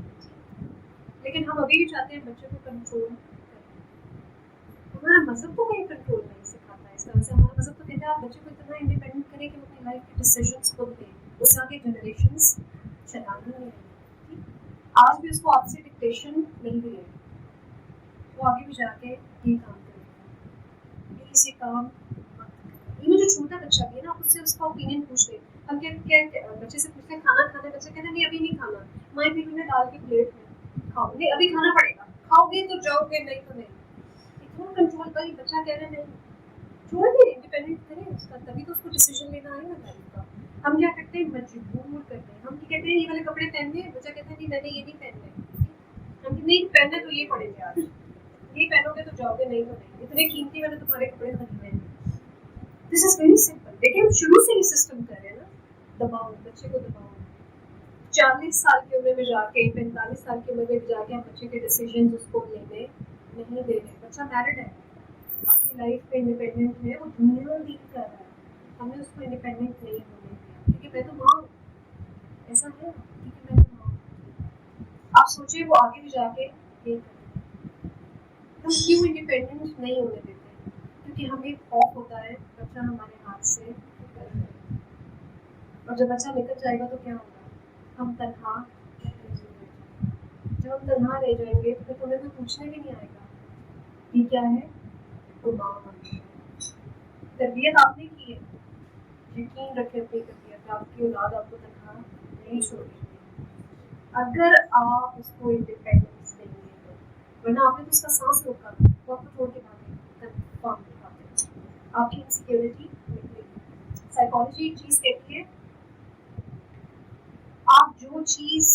S1: लेकिन हम अभी भी चाहते हैं बच्चे को कंट्रोल करें। हमारा मजहब को कहीं कंट्रोल नहीं सिखाता है इस तरह से हमारा मज़हब तो कहता है आप बच्चे को इतना इंडिपेंडेंट करें कि वो अपनी लाइफ के डिसीजंस खुद लें, उससे आगे जनरेशंस चलानी नहीं है। आज भी उसको आपसे डिक्टेशन मिल रही है, वो आगे भी जाके ये काम करेगा। प्लीज़ ये काम ये जो छोटा बच्चा भी है ना, आप उससे उसका ओपिनियन पूछ लें। हम क्या बच्चे से पूछते हैं खाना खाना है, बच्चा कहता है नहीं अभी नहीं खाना, माँ फिर उन्हें डाल के प्लेट में खाओ, नहीं अभी खाना पड़ेगा, खाओगे तो जाओगे नहीं तो नहीं। इतना कंट्रोल पर बच्चा कह रहा है नहीं, छोड़ दे इंडिपेंडेंट करें उसका, तभी तो उसको डिसीजन लेना आएगा लाइफ का। हम क्या करते हैं मजबूर करते हैं, हम क्या कहते हैं ये वाले कपड़े पहनने, बच्चा कहता है नहीं मैंने ये नहीं पहनने, हम कहते नहीं पहनने तो ये पड़ेंगे आज, ये पहनोगे तो जाओगे नहीं तो नहीं, इतने कीमती मैंने तुम्हारे कपड़े खरीदे हैं। This is very simple. देखिए हम शुरू से ही सिस्टम कर रहे हैं ना, दबाओ बच्चे को दबाओ। 40 साल की उम्र में जाके 45 साल की उम्र में जाके हम बच्चे के डिसीजन उसको लेने नहीं दे रहे। बच्चा मैरिड है, आपकी लाइफ में इंडिपेंडेंट है, वो दुनिया डील कर रहा है, हमने उसको इंडिपेंडेंट नहीं होने दिया क्योंकि मैं तो माँ हूँ, ऐसा है क्योंकि मैं तो माँ हूँ। आप सोचिए वो आगे भी जाके ये करेगा। हम क्यों इंडिपेंडेंट नहीं होने देते? क्योंकि हमें खौफ होता है बच्चा हमारे हाथ से निकल जाए, और जब बच्चा निकल जाएगा तो क्या होगा? हम तन्हा रह जाएंगे। जब हम तन्हा रह जाएंगे तो फिर तुम्हें कोई पूछने भी नहीं आएगा ये क्या है, तो माँ बनती है। तरबियत आपने की है, यकीन रखें अपनी तरबियत, आपकी औलाद आपको तन्हा नहीं छोड़ेगी अगर आप उसको इंडिपेंडेंस देंगे तो, वरना आपने तो उसका सांस रोका, वो आपको छोड़ के भागेगा, आपकी इनसिक्योरिटी निकलेगी। साइकोलॉजी एक चीज कहती है आप जो चीज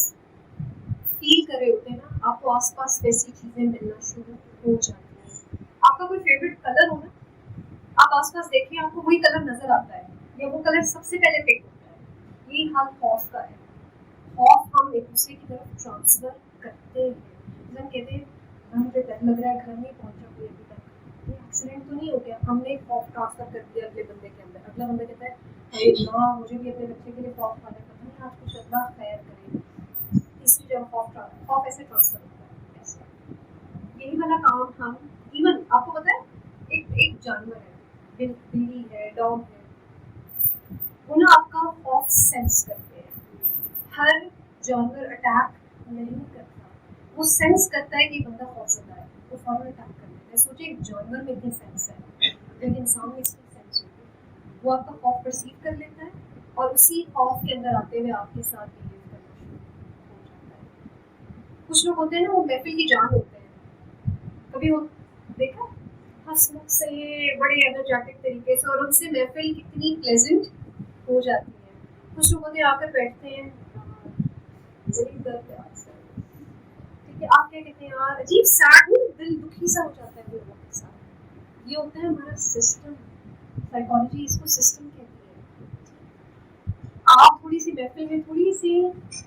S1: फील कर रहे होते हैं ना, आपको आसपास वैसी चीजें मिलना शुरू हो जाती हैं। आपका कोई फेवरेट कलर हो ना, आप आसपास देखिए आपको वही कलर नजर आता है या वो कलर सबसे पहले पिक होता है। यही हाल खौफ का है, खौफ हम एक दूसरे की तरफ ट्रांसफर करते हैं। हम कहते हैं मुझे डर लग रहा है, घर नहीं पहुंचा कोई अभी तक, ये एक्सीडेंट तो नहीं हो गया, हमने खौफ ट्रांसफर कर दिया अगले बंदे के अंदर। अगला बंदा कहता है अरे माँ मुझे भी अपने बच्चे के लिए खौफ आ रहा है, पता नहीं आज कुछ अल्लाह खैर करे। तीसरी जगह खौफ ऐसे ट्रांसफर होता है, ऐसे यही वाला काम हम इवन आपको पता है एक जानवर है, बिल्ली है, डॉग है, वो ना आपका खौफ सेंस करते हैं। हर जानवर अटैक नहीं करता, वो सेंस करता है कि बंदा खौफजदा है, वो फौरन अटैक कर देता है। सोचिए एक जानवर में इतनी सेंस है, लेकिन इंसान में इसकी सेंस होती है। वो आपका खौफ परसीव कर लेता है और उसी खौफ के अंदर आते हुए आपके साथ बिहेव करना शुरू हो जाता है। कुछ लोग होते हैं ना, वो महफिल की जान होते हैं, कभी वो देखा हंसमुख से बड़े एनर्जेटिक तरीके से, और उनसे महफिल कितनी प्लेजेंट हो जाती है। कुछ लोग होते आकर बैठते हैं बड़ी दर्द है अक्सर, ठीक है, आप क्या कहते हैं यार अजीब सैड, दिल दुखी सा हो जाता है लोगों के साथ। ये होता है हमारा सिस्टम, साइकोलॉजी इसको सिस्टम कहती है। आप थोड़ी सी महफिल में थोड़ी सी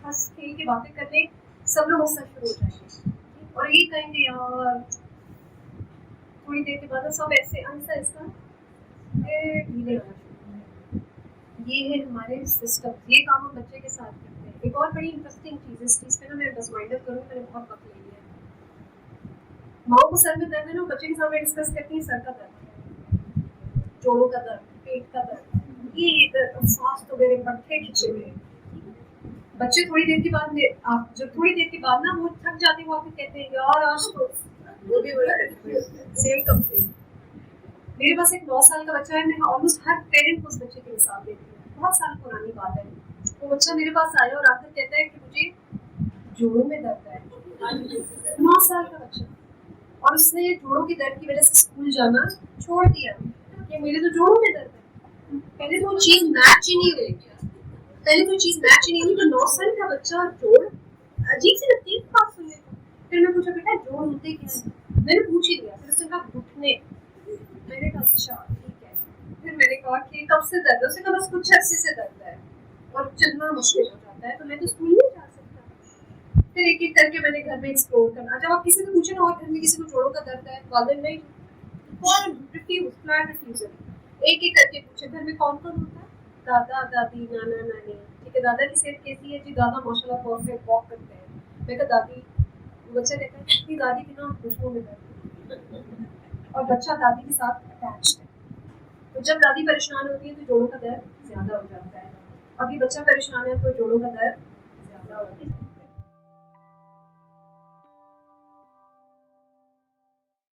S1: हंस खेल के बातें कर लें, सब लोग हंसना शुरू हो जाएंगे और ये कहेंगे यार, थोड़ी देर के बाद सब ऐसे ऐसा ऐसा ढीले होना शुरू हो। ये है हमारे सिस्टम, ये काम हम बच्चे के साथ करते हैं। एक और बड़ी इंटरेस्टिंग चीज़ इस चीज़ पे ना मैं बस वाइंड अप करूँगी, मैंने बहुत वक्त ले लिया। माँ को सर में दर्द है ना, बच्चे के सामने डिस्कस करती है सर का दर्द, जोड़ों का दर्द, पेट का दर्द, ये दर्द, सांस तो मेरे पट्टे खिंचे हुए। बच्चे थोड़ी देर के बाद आप जब थोड़ी देर के बाद ना वो थक जाते हैं, वो आपको कहते हैं यार आज तो वो भी सेम कंप्लेन। मेरे पास एक 9 साल का बच्चा है, मैं ऑलमोस्ट हर पेरेंट को उस बच्चे की मिसाल देती हूँ, बहुत साल पुरानी बात है। वो बच्चा मेरे पास आया और आकर कहता है कि मुझे जोड़ों में दर्द है। 9 साल का बच्चा, और उसने जोड़ों के दर्द की वजह से स्कूल जाना छोड़ दिया कि मेरे तो जोड़ों में दर्द है। पहले तो वो चीज़ मैच ही नहीं हुई, पहले कोई चीज़ मैच ही नहीं हुई, तो 9 साल का बच्चा जोड़ अजीब सी लगती है बात सुनने को। फिर मैं पूछा बेटा जोड़ होते क्या है, मैंने पूछ ही दिया। फिर उसने कहा घुटने। मैंने कहा अच्छा ठीक है। फिर मैंने कहा कि कब से दर्द है, उसने कहा बस कुछ अर्से से दर्द है और चलना मुश्किल हो जाता है, तो मैं तो स्कूल नहीं जा सकता। फिर एक एक करके मैंने घर में एक्सप्लोर करना। जब आप किसी से पूछे ना और घर में किसी को जोड़ों का दर्द है, वालिद नहीं, कौन रिफ्यूज, फ्लैट रिफ्यूजल, एक एक करके पूछे घर में कौन कौन होता है, दादा दादी नाना नानी, ठीक है, दादा की सेहत कैसी है जी, दादा माशाल्लाह परफेक्ट वॉक करते हैं। मैं कहा दादी, बच्चा कहता है कि दादी के ना खुशबू में दर्द, और बच्चा दादी के साथ अटैच्ड है। तो जब दादी परेशान होती है तो जोड़ों का दर्द ज्यादा हो जाता है, अभी बच्चा परेशान है तो जोड़ों का दर्द ज्यादा होता है।